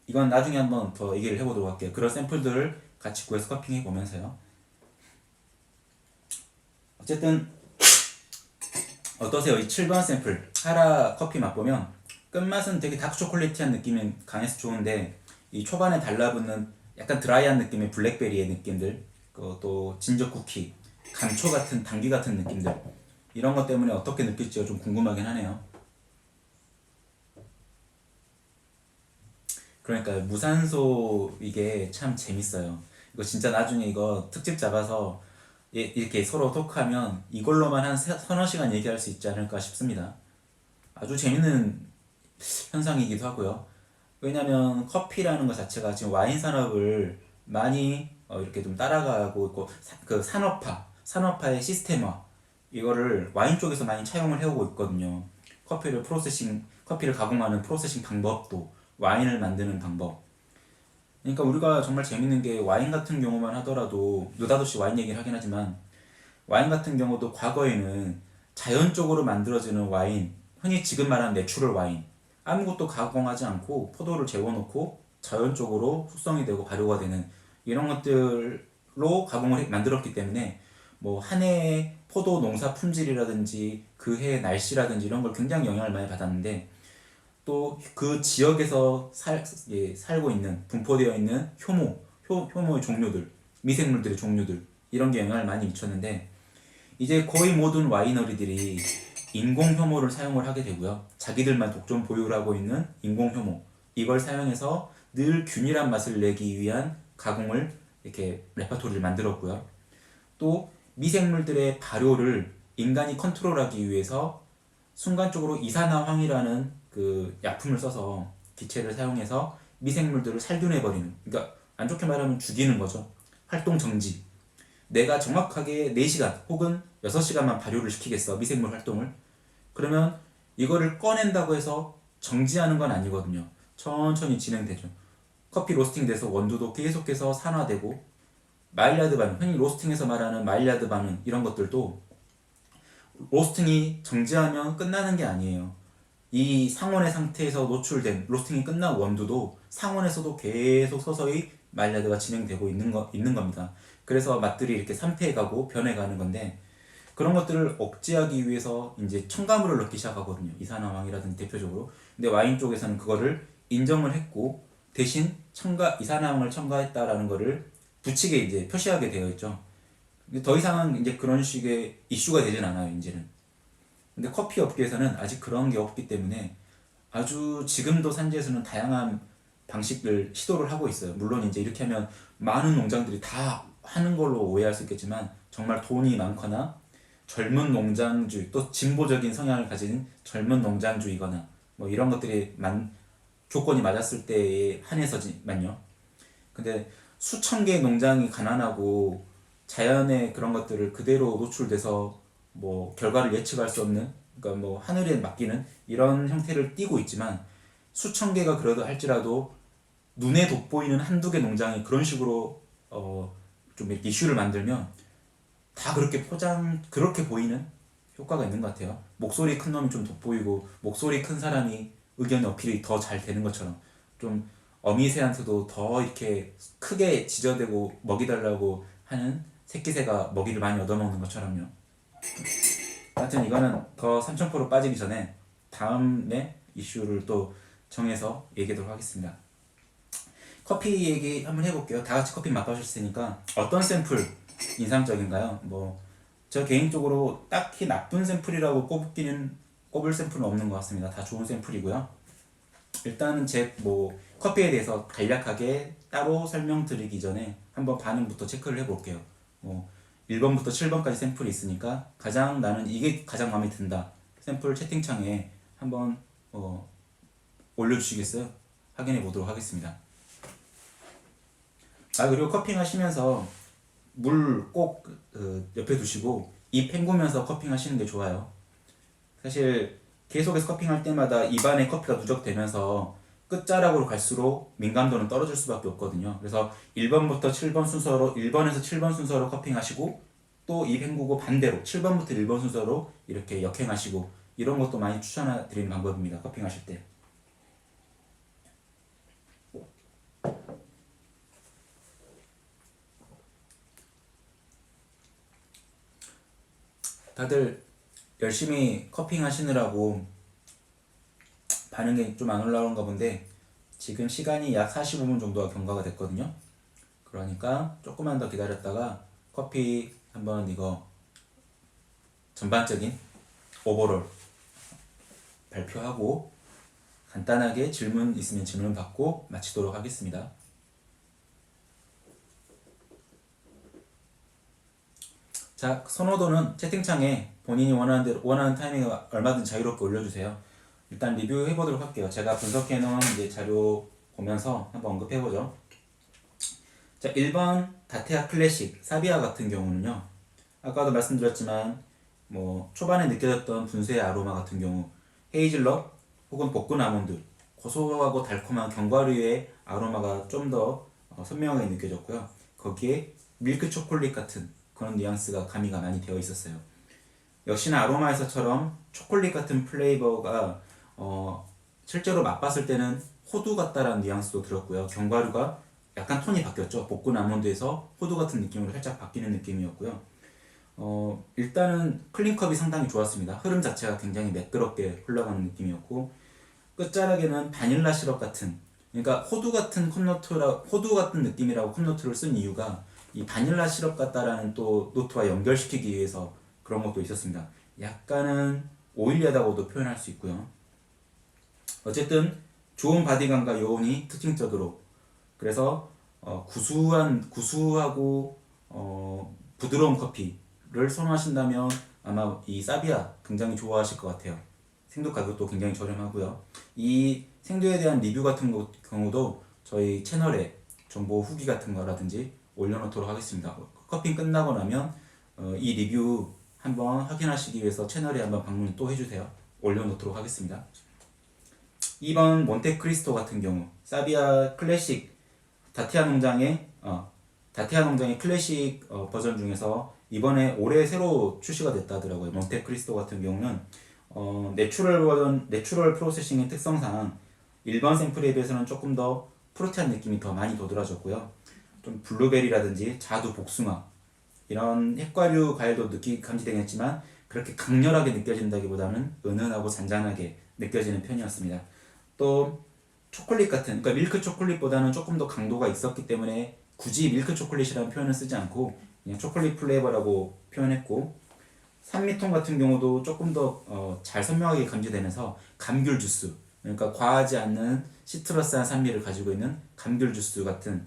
이건 나중에 한번 더 얘기를 해보도록 할게요. 그런 샘플들을 같이 구해서 커핑해 보면서요. 어쨌든 어떠세요? 이 7번 샘플 하라 커피 맛보면 끝맛은 되게 다크초콜릿한 느낌이 강해서 좋은데 이 초반에 달라붙는 약간 드라이한 느낌의 블랙베리의 느낌들 또 진저 쿠키, 감초 같은 당귀 같은 느낌들 이런 것 때문에 어떻게 느낄지가 좀 궁금하긴 하네요. 그러니까 무산소 이게 참 재밌어요. 이거 진짜 나중에 이거 특집 잡아서 이렇게 서로 토크하면 이걸로만 한 서너 시간 얘기할 수 있지 않을까 싶습니다. 아주 재밌는 현상이기도 하고요. 왜냐면 커피라는 것 자체가 지금 와인 산업을 많이 이렇게 좀 따라가고 있고 그 산업화의 시스템화 이거를 와인 쪽에서 많이 차용을 해오고 있거든요. 커피를 가공하는 프로세싱 방법도 와인을 만드는 방법. 그러니까 우리가 정말 재밌는 게 와인 같은 경우만 하더라도 느닷없이 와인 얘기를 하긴 하지만 와인 같은 경우도 과거에는 자연적으로 만들어지는 와인, 흔히 지금 말하는 내추럴 와인, 아무것도 가공하지 않고 포도를 재워놓고 자연적으로 숙성이 되고 발효가 되는 이런 것들로 만들었기 때문에 뭐 한 해의 포도 농사 품질이라든지 그 해의 날씨라든지 이런 걸 굉장히 영향을 많이 받았는데 또 그 지역에서 살고 있는 분포되어 있는 효모의 종류들, 미생물들의 종류들 이런 게 영향을 많이 미쳤는데 이제 거의 모든 와이너리들이 인공 효모를 사용을 하게 되고요. 자기들만 독점 보유를 하고 있는 인공 효모 이걸 사용해서 늘 균일한 맛을 내기 위한 가공을 이렇게 레퍼토리를 만들었고요. 또 미생물들의 발효를 인간이 컨트롤하기 위해서 순간적으로 이산화황이라는 그 약품을 써서 기체를 사용해서 미생물들을 살균해버리는, 그러니까 안 좋게 말하면 죽이는 거죠. 활동 정지. 내가 정확하게 4시간 혹은 6시간만 발효를 시키겠어, 미생물 활동을. 그러면 이거를 꺼낸다고 해서 정지하는 건 아니거든요. 천천히 진행되죠. 커피 로스팅 돼서 원두도 계속해서 산화되고, 마일야드 반응, 흔히 로스팅에서 말하는 마일야드 반응 이런 것들도 로스팅이 정지하면 끝나는 게 아니에요. 이 상온의 상태에서 노출된 로스팅이 끝난 원두도 상온에서도 계속 서서히 마일야드가 진행되고 있는 겁니다. 그래서 맛들이 이렇게 산패해가고 변해가는 건데 그런 것들을 억제하기 위해서 이제 첨가물을 넣기 시작하거든요. 이산화황이라든지 대표적으로. 근데 와인 쪽에서는 그거를 인정을 했고 대신 이산화황을 첨가했다라는 거를 붙이게 이제 표시하게 되어 있죠. 근데 더 이상은 이제 그런 식의 이슈가 되진 않아요, 이제는. 근데 커피 업계에서는 아직 그런 게 없기 때문에 아주 지금도 산지에서는 다양한 방식을 시도를 하고 있어요. 물론 이제 이렇게 하면 많은 농장들이 다 하는 걸로 오해할 수 있겠지만 정말 돈이 많거나 젊은 농장주의 또 진보적인 성향을 가진 젊은 농장주의거나 뭐 이런 것들이 조건이 맞았을 때에 한해서지만요. 근데 수천 개의 농장이 가난하고 자연의 그런 것들을 그대로 노출돼서 뭐 결과를 예측할 수 없는, 그러니까 뭐 하늘에 맡기는 이런 형태를 띠고 있지만 수천 개가 그러다 할지라도 눈에 돋보이는 한두 개 농장이 그런 식으로 좀 이렇게 이슈를 만들면 다 그렇게 보이는 효과가 있는 것 같아요. 목소리 큰 놈이 좀 돋보이고 목소리 큰 사람이 의견 어필이 더 잘 되는 것처럼 좀 어미새한테도 더 이렇게 크게 지저대고 먹이 달라고 하는 새끼새가 먹이를 많이 얻어먹는 것처럼요. 하여튼 이거는 더 삼천포로 빠지기 전에 다음에 이슈를 또 정해서 얘기하도록 하겠습니다. 커피 얘기 한번 해볼게요. 다 같이 커피 맛보셨으니까 어떤 샘플 인상적인가요? 뭐 저 개인적으로 딱히 나쁜 샘플이라고 꼽을 샘플은 없는 것 같습니다. 다 좋은 샘플이고요. 일단은 제 뭐 커피에 대해서 간략하게 따로 설명드리기 전에 한번 반응부터 체크를 해볼게요. 뭐 1번부터 7번까지 샘플이 있으니까 나는 이게 가장 마음에 든다 샘플 채팅창에 한번 올려주시겠어요? 확인해 보도록 하겠습니다. 그리고 커핑 하시면서 물 꼭 옆에 두시고 입 헹구면서 커핑 하시는 게 좋아요. 사실 계속해서 커핑할 때마다 입안에 커피가 누적되면서 끝자락으로 갈수록 민감도는 떨어질 수밖에 없거든요. 그래서 1번부터 7번 순서로 1번에서 7번 순서로 커핑하시고 또 입 헹구고 반대로 7번부터 1번 순서로 이렇게 역행하시고 이런 것도 많이 추천드리는 방법입니다. 커핑하실 때. 다들 열심히 커핑 하시느라고 반응이 좀 안 올라오는가 본데 지금 시간이 약 45분 정도가 경과가 됐거든요. 그러니까 조금만 더 기다렸다가 커피 한번 이거 전반적인 오버롤 발표하고 간단하게 질문 있으면 질문 받고 마치도록 하겠습니다. 자, 선호도는 채팅창에 본인이 원하는 타이밍에 얼마든 자유롭게 올려주세요. 일단 리뷰해 보도록 할게요. 제가 분석해 놓은 이제 자료 보면서 한번 언급해 보죠. 자, 1번 다테아 클래식 사비아 같은 경우는요. 아까도 말씀드렸지만 뭐 초반에 느껴졌던 분쇄의 아로마 같은 경우 헤이즐넛 혹은 볶은 아몬드 고소하고 달콤한 견과류의 아로마가 좀 더 선명하게 느껴졌고요. 거기에 밀크 초콜릿 같은 그런 뉘앙스가 가미가 많이 되어 있었어요. 역시나 아로마에서처럼 초콜릿 같은 플레이버가 실제로 맛봤을 때는 호두 같다라는 뉘앙스도 들었고요. 견과류가 약간 톤이 바뀌었죠. 볶은 아몬드에서 호두 같은 느낌으로 살짝 바뀌는 느낌이었고요. 일단은 클린컵이 상당히 좋았습니다. 흐름 자체가 굉장히 매끄럽게 흘러가는 느낌이었고 끝자락에는 바닐라 시럽 같은, 그러니까 호두 같은 느낌이라고 컵노트를 쓴 이유가 이 바닐라 시럽 같다라는 또 노트와 연결시키기 위해서 그런 것도 있었습니다. 약간은 오일리하다고도 표현할 수 있고요. 어쨌든 좋은 바디감과 여운이 특징적으로, 그래서 구수하고 부드러운 커피를 선호하신다면 아마 이 사비아 굉장히 좋아하실 것 같아요. 생두 가격도 굉장히 저렴하고요. 이 생두에 대한 리뷰 같은 경우도 저희 채널에 정보 후기 같은 거라든지 올려놓도록 하겠습니다. 커피 끝나고 나면 이 리뷰 한번 확인하시기 위해서 채널에 한번 방문 또 해주세요. 올려놓도록 하겠습니다. 2번 몬테크리스토 같은 경우 사비아 클래식 다티아 농장의 클래식 버전 중에서 이번에 올해 새로 출시가 됐다더라고요. 몬테크리스토 같은 경우는 내추럴 프로세싱의 특성상 1번 샘플에 비해서는 조금 더 프루티한 느낌이 더 많이 도드라졌고요. 좀 블루베리라든지 자두 복숭아 이런 핵과류 과일도 감지되겠지만 그렇게 강렬하게 느껴진다기보다는 은은하고 잔잔하게 느껴지는 편이었습니다. 또 초콜릿 같은, 그러니까 밀크 초콜릿보다는 조금 더 강도가 있었기 때문에 굳이 밀크 초콜릿이라는 표현을 쓰지 않고 그냥 초콜릿 플레이버라고 표현했고, 산미통 같은 경우도 조금 더 잘 선명하게 감지되면서 감귤 주스, 그러니까 과하지 않는 시트러스한 산미를 가지고 있는 감귤 주스 같은,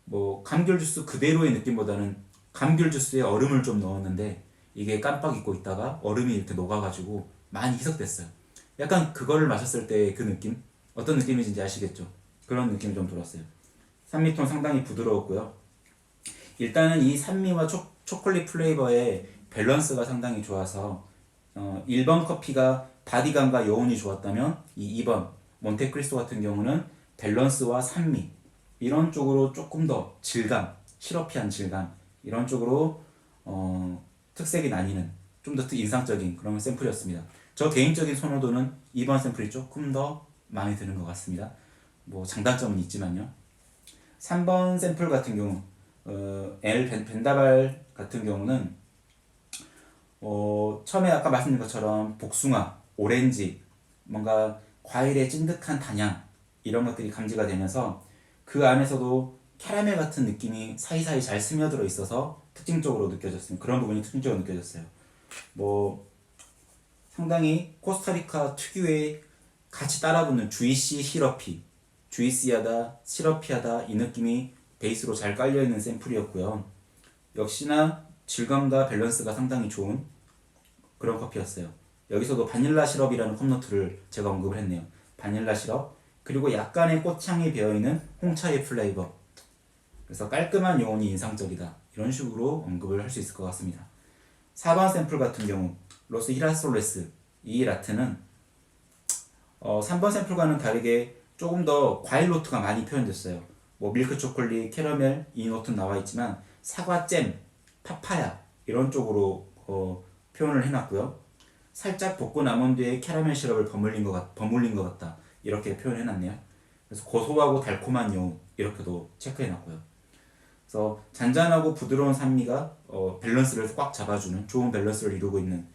뭐 감귤 주스 그대로의 느낌보다는 감귤 주스에 얼음을 좀 넣었는데 이게 깜빡 잊고 있다가 얼음이 이렇게 녹아가지고 많이 희석됐어요. 약간 그거를 마셨을 때 그 느낌? 어떤 느낌인지 아시겠죠? 그런 느낌이 좀 들었어요. 산미통 상당히 부드러웠고요. 일단은 이 산미와 초콜릿 플레이버의 밸런스가 상당히 좋아서 1번 커피가 바디감과 여운이 좋았다면 이 2번 몬테크리스토 같은 경우는 밸런스와 산미 이런 쪽으로 조금 더 질감, 시러피한 질감 이런 쪽으로 특색이 나뉘는 좀 더 인상적인 그런 샘플이었습니다. 저 개인적인 선호도는 2번 샘플이 조금 더 마음에 드는 것 같습니다. 뭐 장단점은 있지만요. 3번 샘플 같은 경우 엘 벤다발 같은 경우는 처음에 아까 말씀드린 것처럼 복숭아, 오렌지, 뭔가 과일의 찐득한 단향 이런 것들이 감지가 되면서 그 안에서도 캐러멜 같은 느낌이 사이사이 잘 스며들어 있어서 특징적으로 느껴졌어요. 그런 부분이 특징적으로 느껴졌어요. 뭐 상당히 코스타리카 특유의 같이 따라붙는 주이시하다, 시러피하다 이 느낌이 베이스로 잘 깔려있는 샘플이었고요. 역시나 질감과 밸런스가 상당히 좋은 그런 커피였어요. 여기서도 바닐라 시럽이라는 컵노트를 제가 언급을 했네요. 바닐라 시럽, 그리고 약간의 꽃향이 배어있는 홍차의 플레이버. 그래서 깔끔한 여운이 인상적이다. 이런 식으로 언급을 할 수 있을 것 같습니다. 4번 샘플 같은 경우 로스 히라솔레스 이 라트는 3번 샘플과는 다르게 조금 더 과일 노트가 많이 표현됐어요. 뭐 밀크 초콜릿, 캐러멜 이 노트는 나와 있지만 사과 잼, 파파야 이런 쪽으로 표현을 해놨고요. 살짝 볶은 아몬드에 캐러멜 시럽을 버물린 것 같다 이렇게 표현해놨네요. 그래서 고소하고 달콤한 여운 이렇게도 체크해놨고요. 그래서 잔잔하고 부드러운 산미가 밸런스를 꽉 잡아주는 좋은 밸런스를 이루고 있는,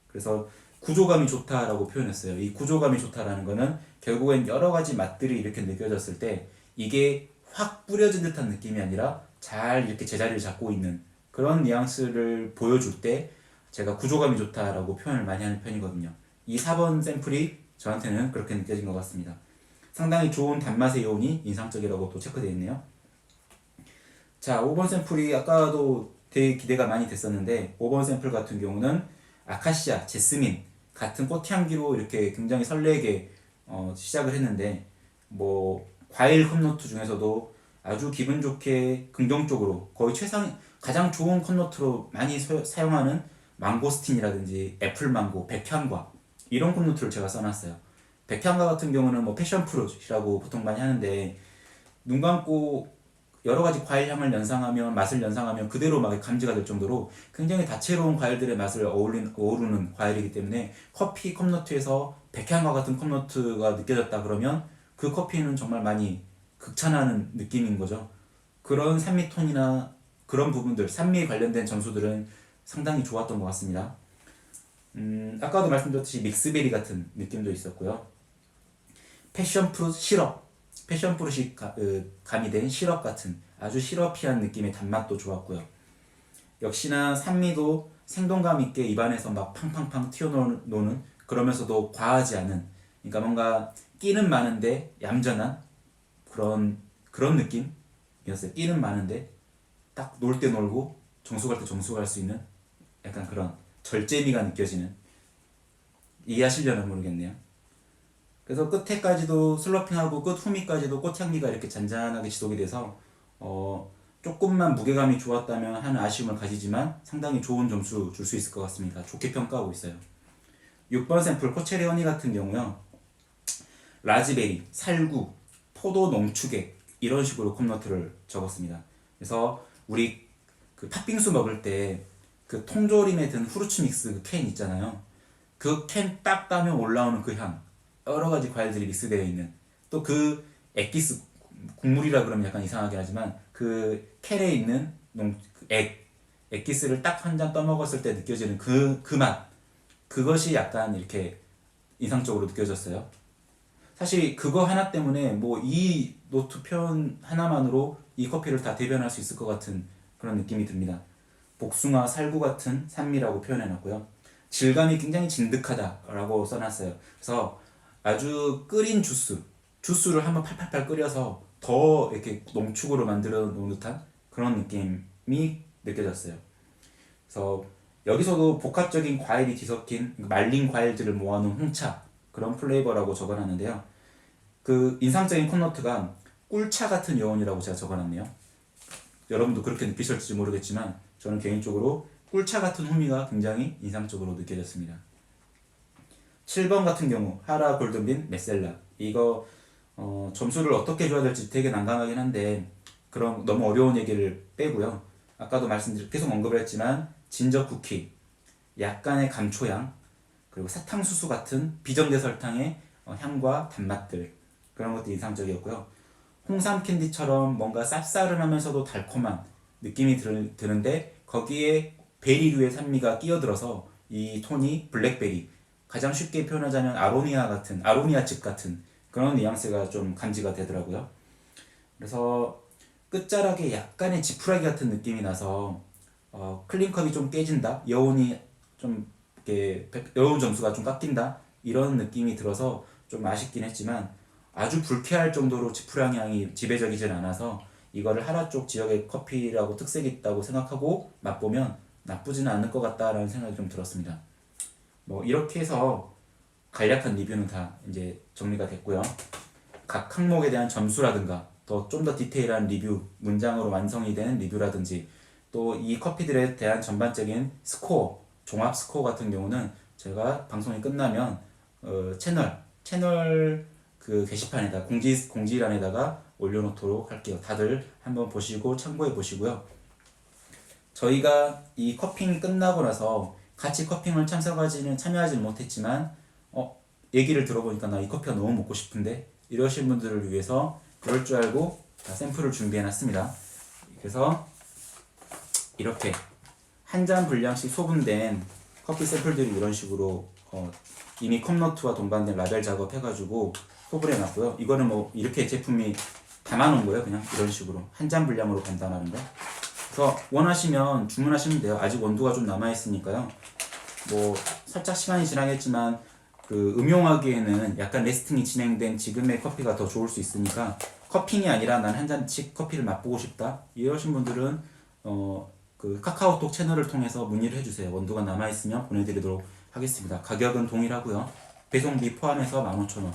그래서 구조감이 좋다라고 표현했어요. 이 구조감이 좋다라는 거는 결국엔 여러 가지 맛들이 이렇게 느껴졌을 때 이게 확 뿌려진 듯한 느낌이 아니라 잘 이렇게 제자리를 잡고 있는 그런 뉘앙스를 보여줄 때 제가 구조감이 좋다라고 표현을 많이 하는 편이거든요. 이 4번 샘플이 저한테는 그렇게 느껴진 것 같습니다. 상당히 좋은 단맛의 요온이 인상적이라고 또 체크되어 있네요. 자, 5번 샘플이 아까도 되게 기대가 많이 됐었는데 5번 샘플 같은 경우는 아카시아, 제스민 같은 꽃향기로 이렇게 굉장히 설레게 시작을 했는데, 뭐 과일 컵노트 중에서도 아주 기분 좋게 긍정적으로 거의 가장 좋은 컵노트로 많이 사용하는 망고스틴이라든지 애플망고, 백향과 이런 컵노트를 제가 써놨어요. 백향과 같은 경우는 뭐 패션프루트이라고 보통 많이 하는데 눈 감고 여러 가지 과일 향을 연상하면 맛을 연상하면 그대로 막 감지가 될 정도로 굉장히 다채로운 과일들의 맛을 어우르는 과일이기 때문에 커피 컵노트에서 백향과 같은 컵노트가 느껴졌다 그러면 그 커피는 정말 많이 극찬하는 느낌인 거죠. 그런 산미톤이나 그런 부분들, 산미에 관련된 점수들은 상당히 좋았던 것 같습니다. 아까도 말씀드렸듯이 믹스베리 같은 느낌도 있었고요. 패션프루트 시럽, 패션프루트이 가미된 시럽 같은 아주 시러피한 느낌의 단맛도 좋았고요. 역시나 산미도 생동감 있게 입안에서 막 팡팡팡 튀어나오는, 그러면서도 과하지 않은, 그러니까 뭔가 끼는 많은데 얌전한 그런 느낌이었어요. 끼는 많은데 딱 놀 때 놀고 정수 갈 때 정수 갈 수 있는 약간 그런 절제미가 느껴지는, 이해하시려나 모르겠네요. 그래서 끝에까지도 슬러핑하고 끝 후미까지도 꽃향기가 이렇게 잔잔하게 지속이 돼서 조금만 무게감이 좋았다면 하는 아쉬움을 가지지만 상당히 좋은 점수 줄 수 있을 것 같습니다. 좋게 평가하고 있어요. 6번 샘플 코체리 허니 같은 경우요, 라즈베리, 살구, 포도 농축액 이런 식으로 컵노트를 적었습니다. 그래서 우리 그 팥빙수 먹을 때 그 통조림에 든 후르츠 믹스 그 캔 있잖아요. 그 캔 딱 따면 올라오는 그 향, 여러 가지 과일들이 믹스되어 있는, 또 그 액기스, 국물이라 그러면 약간 이상하게 하지만 그 캔에 있는 그 액, 엑기스를 딱 한 잔 떠먹었을 때 느껴지는 그 맛, 그것이 약간 이렇게 인상적으로 느껴졌어요. 사실 그거 하나 때문에 뭐 이 노트 표현 하나만으로 이 커피를 다 대변할 수 있을 것 같은 그런 느낌이 듭니다. 복숭아 살구 같은 산미라고 표현해놨고요. 질감이 굉장히 진득하다라고 써놨어요. 그래서 아주 끓인 주스를 한번 팔팔팔 끓여서 더 이렇게 농축으로 만들어 놓은 듯한 그런 느낌이 느껴졌어요. 그래서 여기서도 복합적인 과일이 뒤섞인 말린 과일들을 모아놓은 홍차 그런 플레이버라고 적어놨는데요. 그 인상적인 콘노트가 꿀차 같은 여운이라고 제가 적어놨네요. 여러분도 그렇게 느끼실지 모르겠지만 저는 개인적으로 꿀차 같은 후미가 굉장히 인상적으로 느껴졌습니다. 7번 같은 경우 하라 골든빈 메셀라, 이거 점수를 어떻게 줘야 될지 되게 난감하긴 한데 그럼 너무 어려운 얘기를 빼고요. 아까도 계속 언급을 했지만 진저 쿠키, 약간의 감초향, 그리고 사탕수수 같은 비정제 설탕의 향과 단맛들, 그런 것도 인상적이었고요. 홍삼 캔디처럼 뭔가 쌉싸름하면서도 달콤한 느낌이 드는데 거기에 베리류의 산미가 끼어들어서 이 톤이 블랙베리, 가장 쉽게 표현하자면 아로니아즙 같은 그런 뉘앙스가 좀 감지가 되더라고요. 그래서 끝자락에 약간의 지푸라기 같은 느낌이 나서 클린컵이 좀 깨진다, 여운이 좀 이렇게 여운 점수가 좀 깎인다, 이런 느낌이 들어서 좀 아쉽긴 했지만 아주 불쾌할 정도로 지푸라기 향이 지배적이진 않아서 이거를 하라 쪽 지역의 커피라고 특색이 있다고 생각하고 맛보면 나쁘지는 않을 것 같다라는 생각이 좀 들었습니다. 뭐 이렇게 해서 간략한 리뷰는 다 이제 정리가 됐고요. 각 항목에 대한 점수라든가 좀 더 디테일한 리뷰, 문장으로 완성이 된 리뷰라든지 또 이 커피들에 대한 전반적인 스코어, 종합 스코어 같은 경우는 제가 방송이 끝나면 채널 그 게시판에다 공지란에다가 올려놓도록 할게요. 다들 한번 보시고 참고해 보시고요. 저희가 이 커핑이 끝나고 나서 같이 커핑을 참여하지는 못했지만 얘기를 들어보니까 나 이 커피가 너무 먹고 싶은데 이러신 분들을 위해서 그럴 줄 알고 다 샘플을 준비해 놨습니다. 그래서 이렇게 한 잔 분량씩 소분된 커피 샘플들이 이런 식으로 이미 컵노트와 동반된 라벨 작업해가지고 소분해 놨고요. 이거는 뭐 이렇게 제품이 담아놓은 거예요. 그냥 이런 식으로 한 잔 분량으로 간단하는 거. 그래서 원하시면 주문하시면 돼요. 아직 원두가 좀 남아있으니까요. 뭐 살짝 시간이 지나겠지만 그 음용하기에는 약간 레스팅이 진행된 지금의 커피가 더 좋을 수 있으니까 커핑이 아니라 난 한 잔씩 커피를 맛보고 싶다 이러신 분들은 그 카카오톡 채널을 통해서 문의를 해주세요. 원두가 남아있으면 보내드리도록 하겠습니다. 가격은 동일하고요. 배송비 포함해서 15,000원.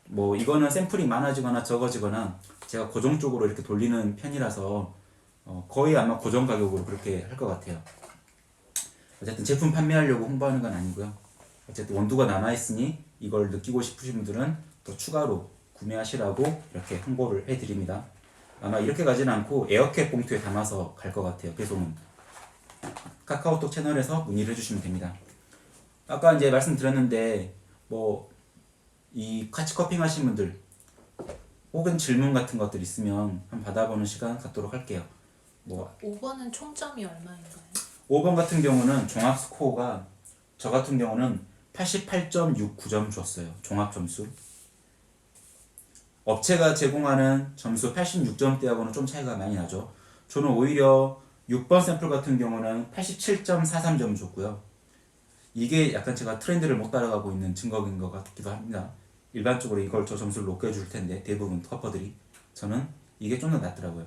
뭐 이거는 샘플이 많아지거나 적어지거나 제가 고정적으로 이렇게 돌리는 편이라서 거의 아마 고정 가격으로 그렇게 할 것 같아요. 어쨌든 제품 판매하려고 홍보하는 건 아니고요. 어쨌든 원두가 남아있으니 이걸 느끼고 싶으신 분들은 또 추가로 구매하시라고 이렇게 홍보를 해드립니다. 아마 이렇게 가진 않고 에어캡 봉투에 담아서 갈 것 같아요. 배송은 카카오톡 채널에서 문의를 해주시면 됩니다. 아까 이제 말씀드렸는데 뭐 이 같이 커핑 하신 분들 혹은 질문 같은 것들 있으면 한번 받아보는 시간 갖도록 할게요. 뭐 5번은 총점이 얼마인가요? 5번 같은 경우는 종합 스코어가 저 같은 경우는 88.69점 줬어요. 종합 점수. 업체가 제공하는 점수 86점대하고는 좀 차이가 많이 나죠. 저는 오히려 6번 샘플 같은 경우는 87.43점 줬고요. 이게 약간 제가 트렌드를 못 따라가고 있는 증거인 것 같기도 합니다. 일반적으로 이걸 저 점수를 높게 줄 텐데 대부분 커퍼들이 저는 이게 좀 더 낫더라고요.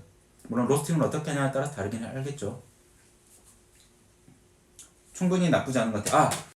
물론 로스팅을 어떻게 하냐에 따라서 다르긴 하겠죠. 충분히 나쁘지 않은 것 같아요.